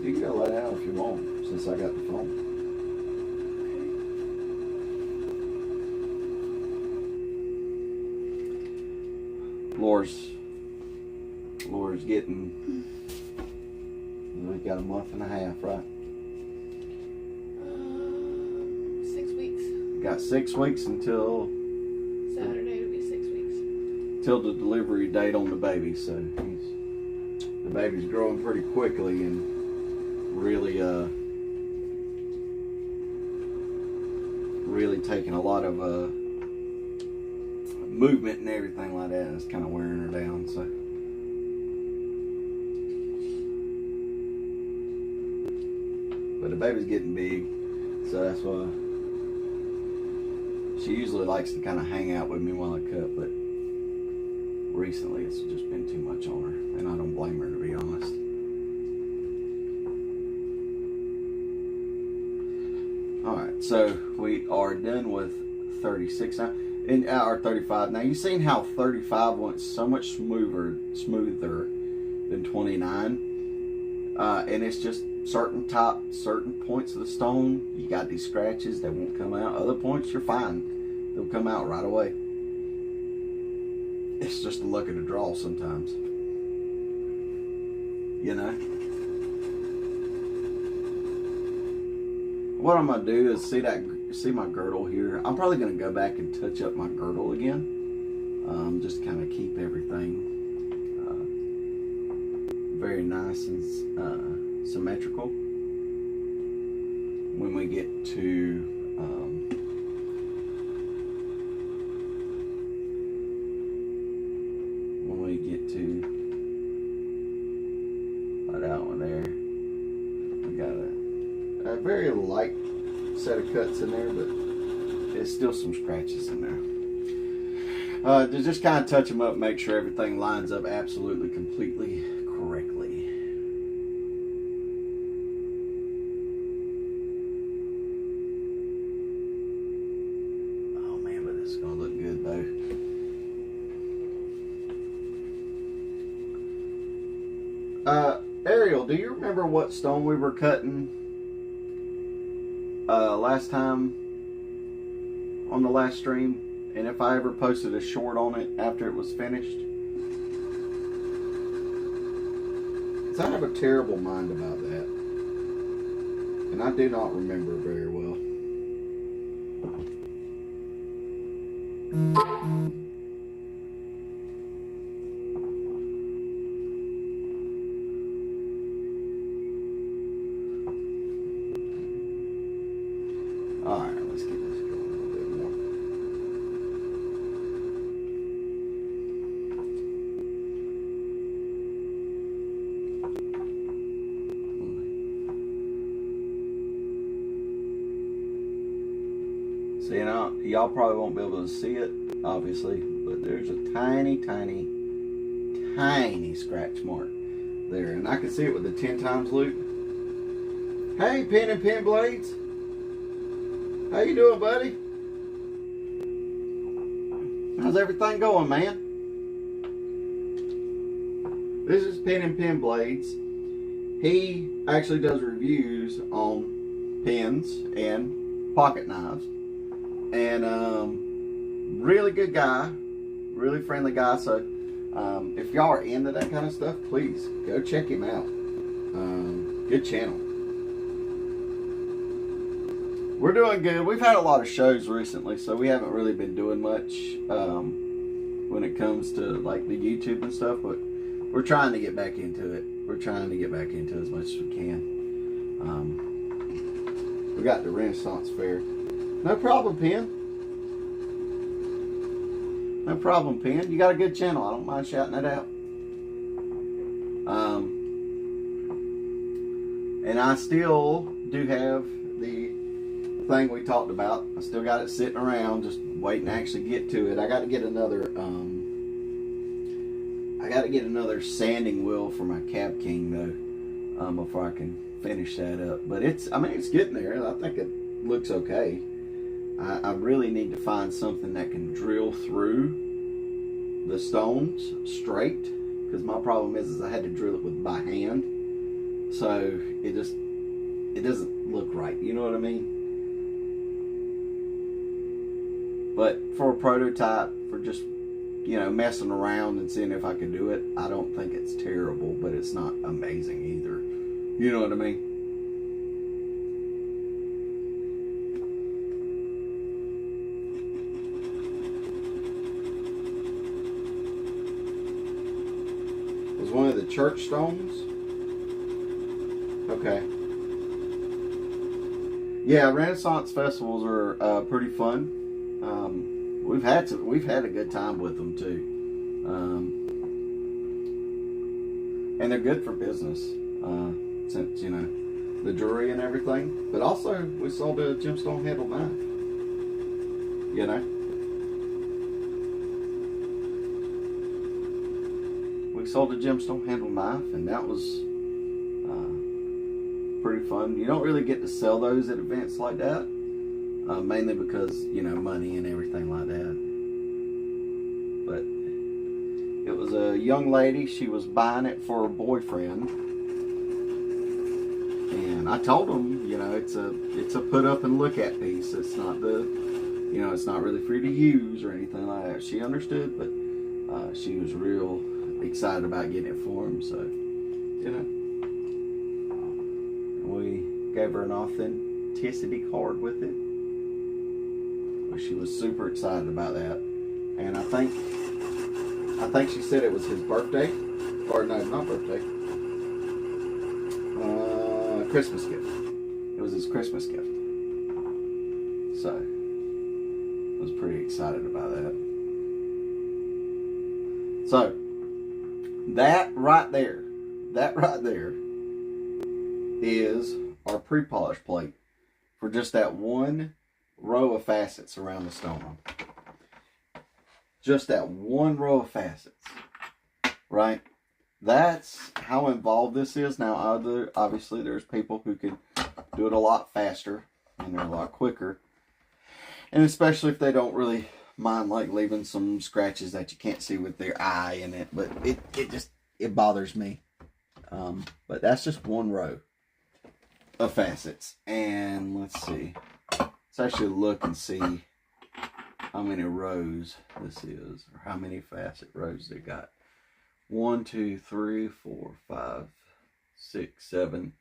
You can go let out if you want, since I got the phone. Laura's getting, we got a month and a half, right? 6 weeks. Got 6 weeks until Saturday will be 6 weeks. Till the delivery date on the baby. So the baby's growing pretty quickly and really taking a lot of movement and everything like that. It's kind of wearing her down. So. But the baby's getting big, so that's why she usually likes to kind of hang out with me while I cut, but recently it's just been too much on her, and I don't blame her, to be honest. Alright, so we are done with 36 now, or 35. Now you've seen how 35 went so much smoother than 29, and it's just certain points of the stone, you got these scratches that won't come out. Other points, you're fine. They'll come out right away. It's just the luck of the draw sometimes. You know? What I'm going to do is see my girdle here. I'm probably going to go back and touch up my girdle again. Just kind of keep everything very nice and symmetrical. When we get to that one there, we got a very light set of cuts in there, but there's still some scratches in there. To just kind of touch them up, make sure everything lines up absolutely, completely correctly. Oh man, but this is gonna look good though. Ariel, do you remember what stone we were cutting last time on the last stream? And if I ever posted a short on it after it was finished? Because I have a terrible mind about that. And I do not remember very well. Alright, let's get this going a little bit more. See, now, y'all probably won't be able to see it, obviously, but there's a tiny, tiny, tiny scratch mark there. And I can see it with the 10 times loop. Hey, Pen and Pen Blades. How you doing, buddy? How's everything going, man? This is Pen and Pen Blades. He actually does reviews on pens and pocket knives. And really good guy, really friendly guy. So if y'all are into that kind of stuff, please go check him out. Good channel. We're doing good. We've had a lot of shows recently, so we haven't really been doing much when it comes to like the YouTube and stuff, but we're trying to get back into it. We're trying to get back into it as much as we can. We got the Renaissance Fair. No problem, Pen. No problem, Pen. You got a good channel. I don't mind shouting it out. And I still do have the thing we talked about. I still got it sitting around, just waiting to actually get to it. I got to get another sanding wheel for my Cab King though, before I can finish that up. But it's getting there. I think it looks okay. I really need to find something that can drill through the stones straight, because my problem is I had to drill it by hand, so it doesn't look right. You know what I mean? But for a prototype, for just, you know, messing around and seeing if I could do it, I don't think it's terrible, but it's not amazing either. You know what I mean? Was one of the church stones? Okay. Yeah, Renaissance festivals are pretty fun. We've had a good time with them too, and they're good for business since, you know, the jewelry and everything. But also we sold a gemstone handled knife. You know, we sold a gemstone handled knife, and that was pretty fun. You don't really get to sell those at events like that. Mainly because, you know, money and everything like that. But it was a young lady. She was buying it for her boyfriend, and I told him, you know, it's a put up and look at piece. It's not it's not really for you to use or anything like that. She understood, but she was real excited about getting it for him. So, you know, we gave her an authenticity card with it. She was super excited about that, and I think she said it was his birthday, or no, not birthday. Christmas gift. It was his Christmas gift. So, I was pretty excited about that. So, that right there is our pre-polish plate for just that one row of facets around the stone. Just that one row of facets, right? That's how involved this is. Now, obviously, there's people who can do it a lot faster and they're a lot quicker. And especially if they don't really mind like leaving some scratches that you can't see with their eye in it. But it bothers me. But that's just one row of facets. And let's see. Let's actually look and see how many rows this is. Or how many facet rows they got. 1, 2, 3, 4, 5, 6, 7,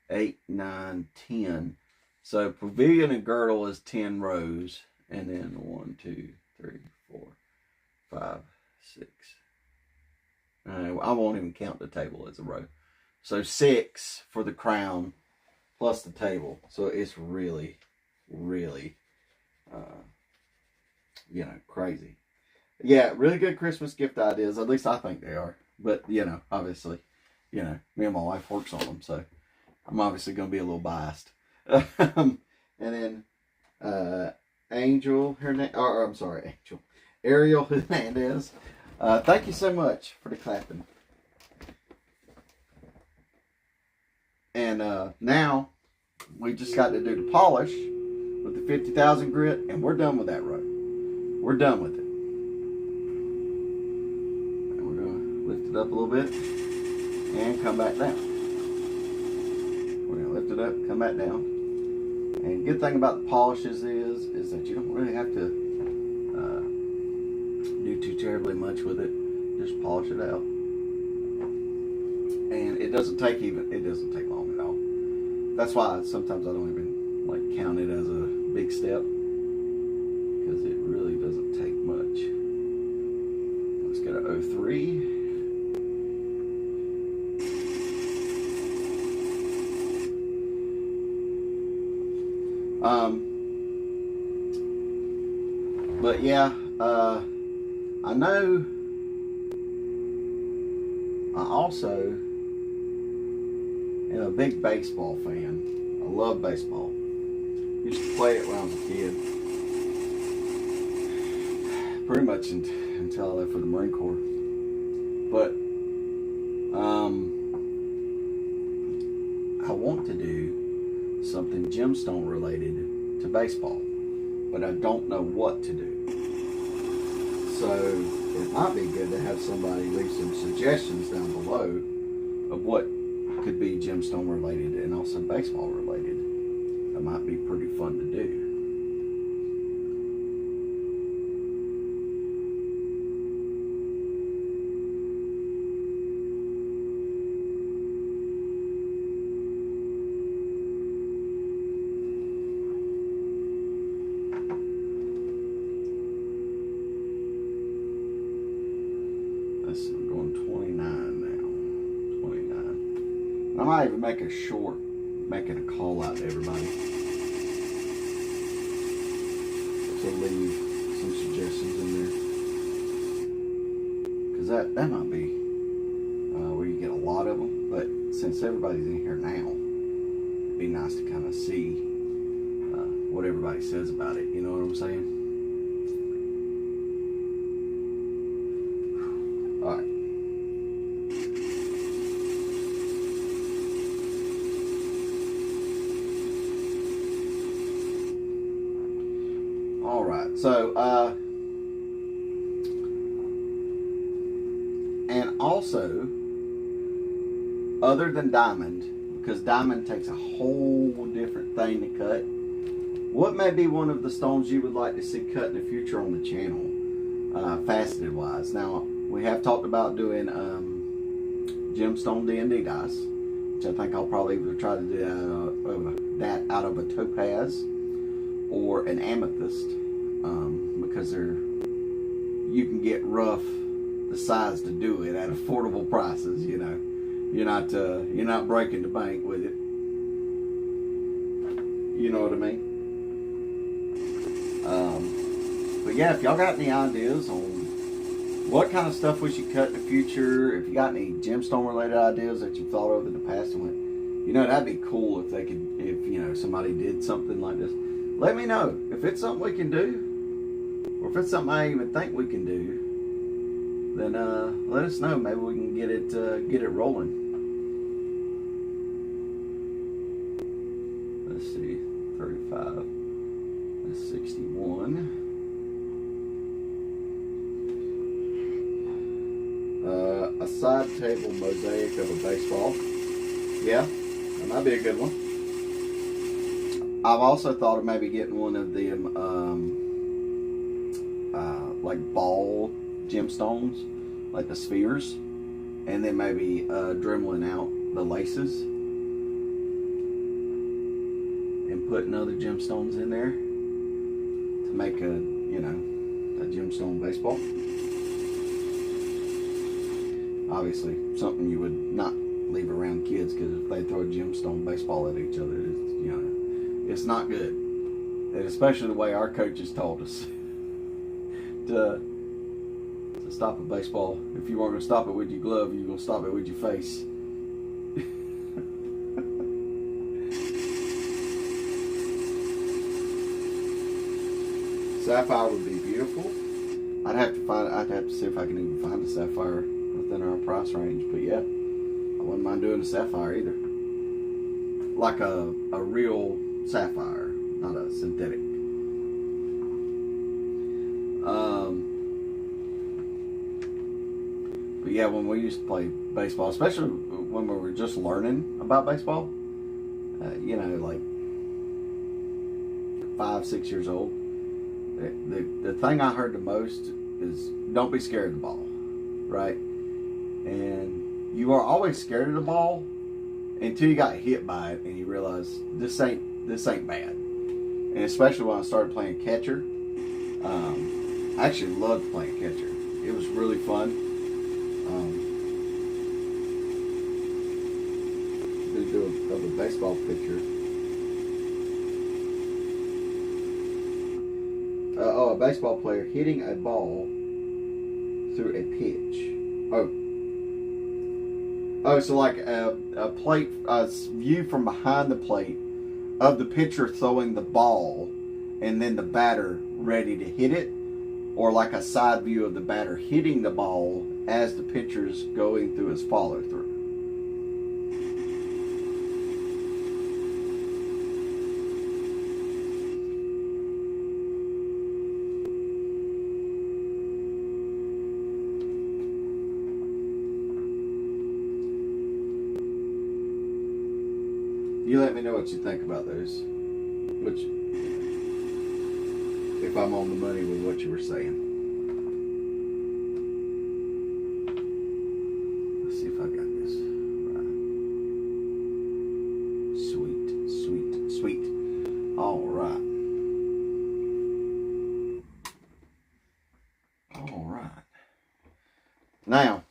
8, 9, 10. So pavilion and girdle is 10 rows. And then 1, 2, 3, 4, 5, 6. I won't even count the table as a row. So 6 for the crown plus the table. So it's really, really, crazy. Yeah, really good Christmas gift ideas. At least I think they are. But, obviously, me and my wife works on them. So I'm obviously going to be a little biased. And then Ariel Hernandez. Thank you so much for the clapping. And now we just got to do the polish with the 50,000 grit, and we're done with that row. We're done with it. And we're going to lift it up a little bit and come back down. We're going to lift it up, come back down. And the good thing about the polishes is that you don't really have to do too terribly much with it. Just polish it out. And it doesn't take long at all. That's why sometimes I don't even count it as a big step, because it really doesn't take much. Let's get an 03. But yeah, I know I also am a big baseball fan. I love baseball. Used to play it when I was a kid. Pretty much until I left for the Marine Corps. But I want to do something gemstone related to baseball, but I don't know what to do. So it might be good to have somebody leave some suggestions down below of what could be gemstone related and also baseball related. That might be pretty fun to do. I'm going 29 now. 29. I might even make a short, making a call out to everybody. So leave some suggestions in there. Because that might be where you get a lot of them. But since everybody's in here now, it'd be nice to kind of see what everybody says about it. You know what I'm saying? Alright. Alright, so, and also, other than diamond, because diamond takes a whole different thing to cut, what may be one of the stones you would like to see cut in the future on the channel, faceted wise? Now, we have talked about doing gemstone D&D dice, which I think I'll probably either try to do that out of a topaz or an amethyst, because you can get rough the size to do it at affordable prices. You know, you're not breaking the bank with it. You know what I mean? But yeah, if y'all got any ideas on what kind of stuff we should cut in the future, if you got any gemstone related ideas that you've thought of in the past and went, you know, that'd be cool if they could, if, you know, somebody did something like this. Let me know if it's something we can do, or if it's something I even think we can do. Then let us know. Maybe we can get it rolling. Let's see, 35. That's 61. A side table mosaic of a baseball. Yeah, that might be a good one. I've also thought of maybe getting one of the like ball gemstones, like the spheres, and then maybe dremeling out the laces and putting other gemstones in there to make a, you know, a gemstone baseball. Obviously, something you would not leave around kids, because if they throw a gemstone baseball at each other, it's, you know, it's not good. And especially the way our coaches told us to stop a baseball. If you weren't going to stop it with your glove, you're going to stop it with your face. Sapphire would be beautiful. I'd have to see if I can even find a sapphire within our price range. But yeah, I wouldn't mind doing a sapphire either. Like a real sapphire, not a synthetic. But yeah, when we used to play baseball, especially when we were just learning about baseball, you know, like 5, 6 years old, the thing I heard the most is don't be scared of the ball, right? And you are always scared of the ball until you got hit by it and you realize this ain't bad. And especially when I started playing catcher, I actually loved playing catcher. It was really fun. Do a baseball picture. A baseball player hitting a ball through a pitch. Oh, so like a plate, a view from behind the plate of the pitcher throwing the ball and then the batter ready to hit it, or like a side view of the batter hitting the ball as the pitcher's going through his follow through. You let me know what you think about those. Which, if I'm on the money with what you were saying. Let's see if I got this right. Sweet, sweet, sweet. All right. All right. Now,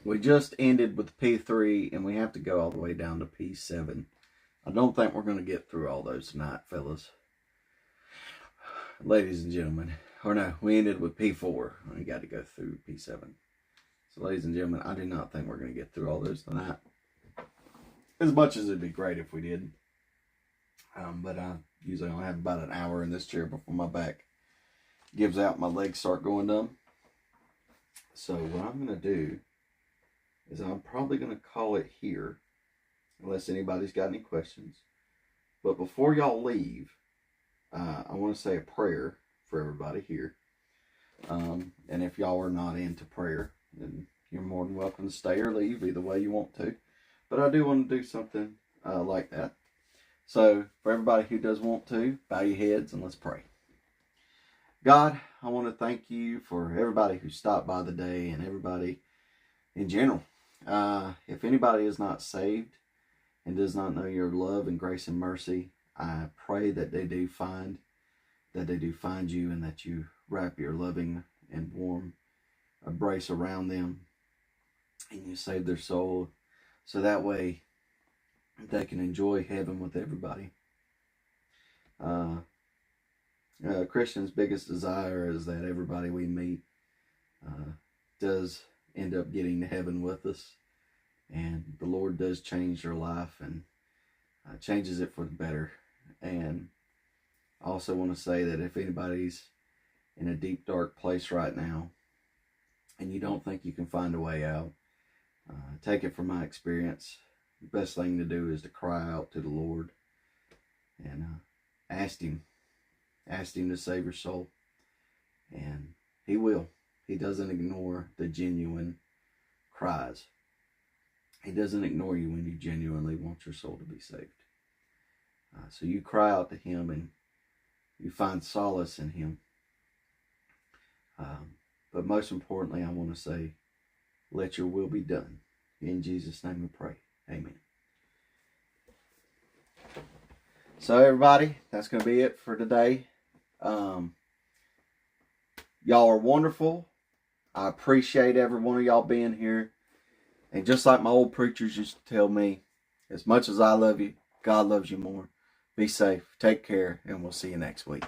we just ended with P3, and we have to go all the way down to P7. I don't think we're going to get through all those tonight, fellas. Ladies and gentlemen. Or no, we ended with P4. We got to go through P7. So, ladies and gentlemen, I do not think we're going to get through all those tonight. As much as it'd be great if we did. But I usually only have about an hour in this chair before my back gives out, my legs start going numb. So, what I'm going to do is I'm probably going to call it here, unless anybody's got any questions. But before y'all leave, I want to say a prayer for everybody here. And if y'all are not into prayer, then you're more than welcome to stay or leave, either way you want to. But I do want to do something like that. So for everybody who does want to, bow your heads and let's pray. God, I want to thank you for everybody who stopped by today and everybody in general. If anybody is not saved and does not know your love and grace and mercy, I pray that they do find you, and that you wrap your loving and warm embrace around them and you save their soul, so that way they can enjoy heaven with everybody. A Christian's biggest desire is that everybody we meet does end up getting to heaven with us, and the Lord does change their life and changes it for the better. And I also want to say that if anybody's in a deep, dark place right now, and you don't think you can find a way out, take it from my experience. The best thing to do is to cry out to the Lord and ask Him to save your soul. And He will. He doesn't ignore the genuine cries. He doesn't ignore you when you genuinely want your soul to be saved. So you cry out to Him and you find solace in Him. But most importantly, I want to say, let your will be done. In Jesus' name we pray. Amen. So everybody, that's going to be it for today. Y'all are wonderful. I appreciate every one of y'all being here. And just like my old preachers used to tell me, as much as I love you, God loves you more. Be safe, take care, and we'll see you next week.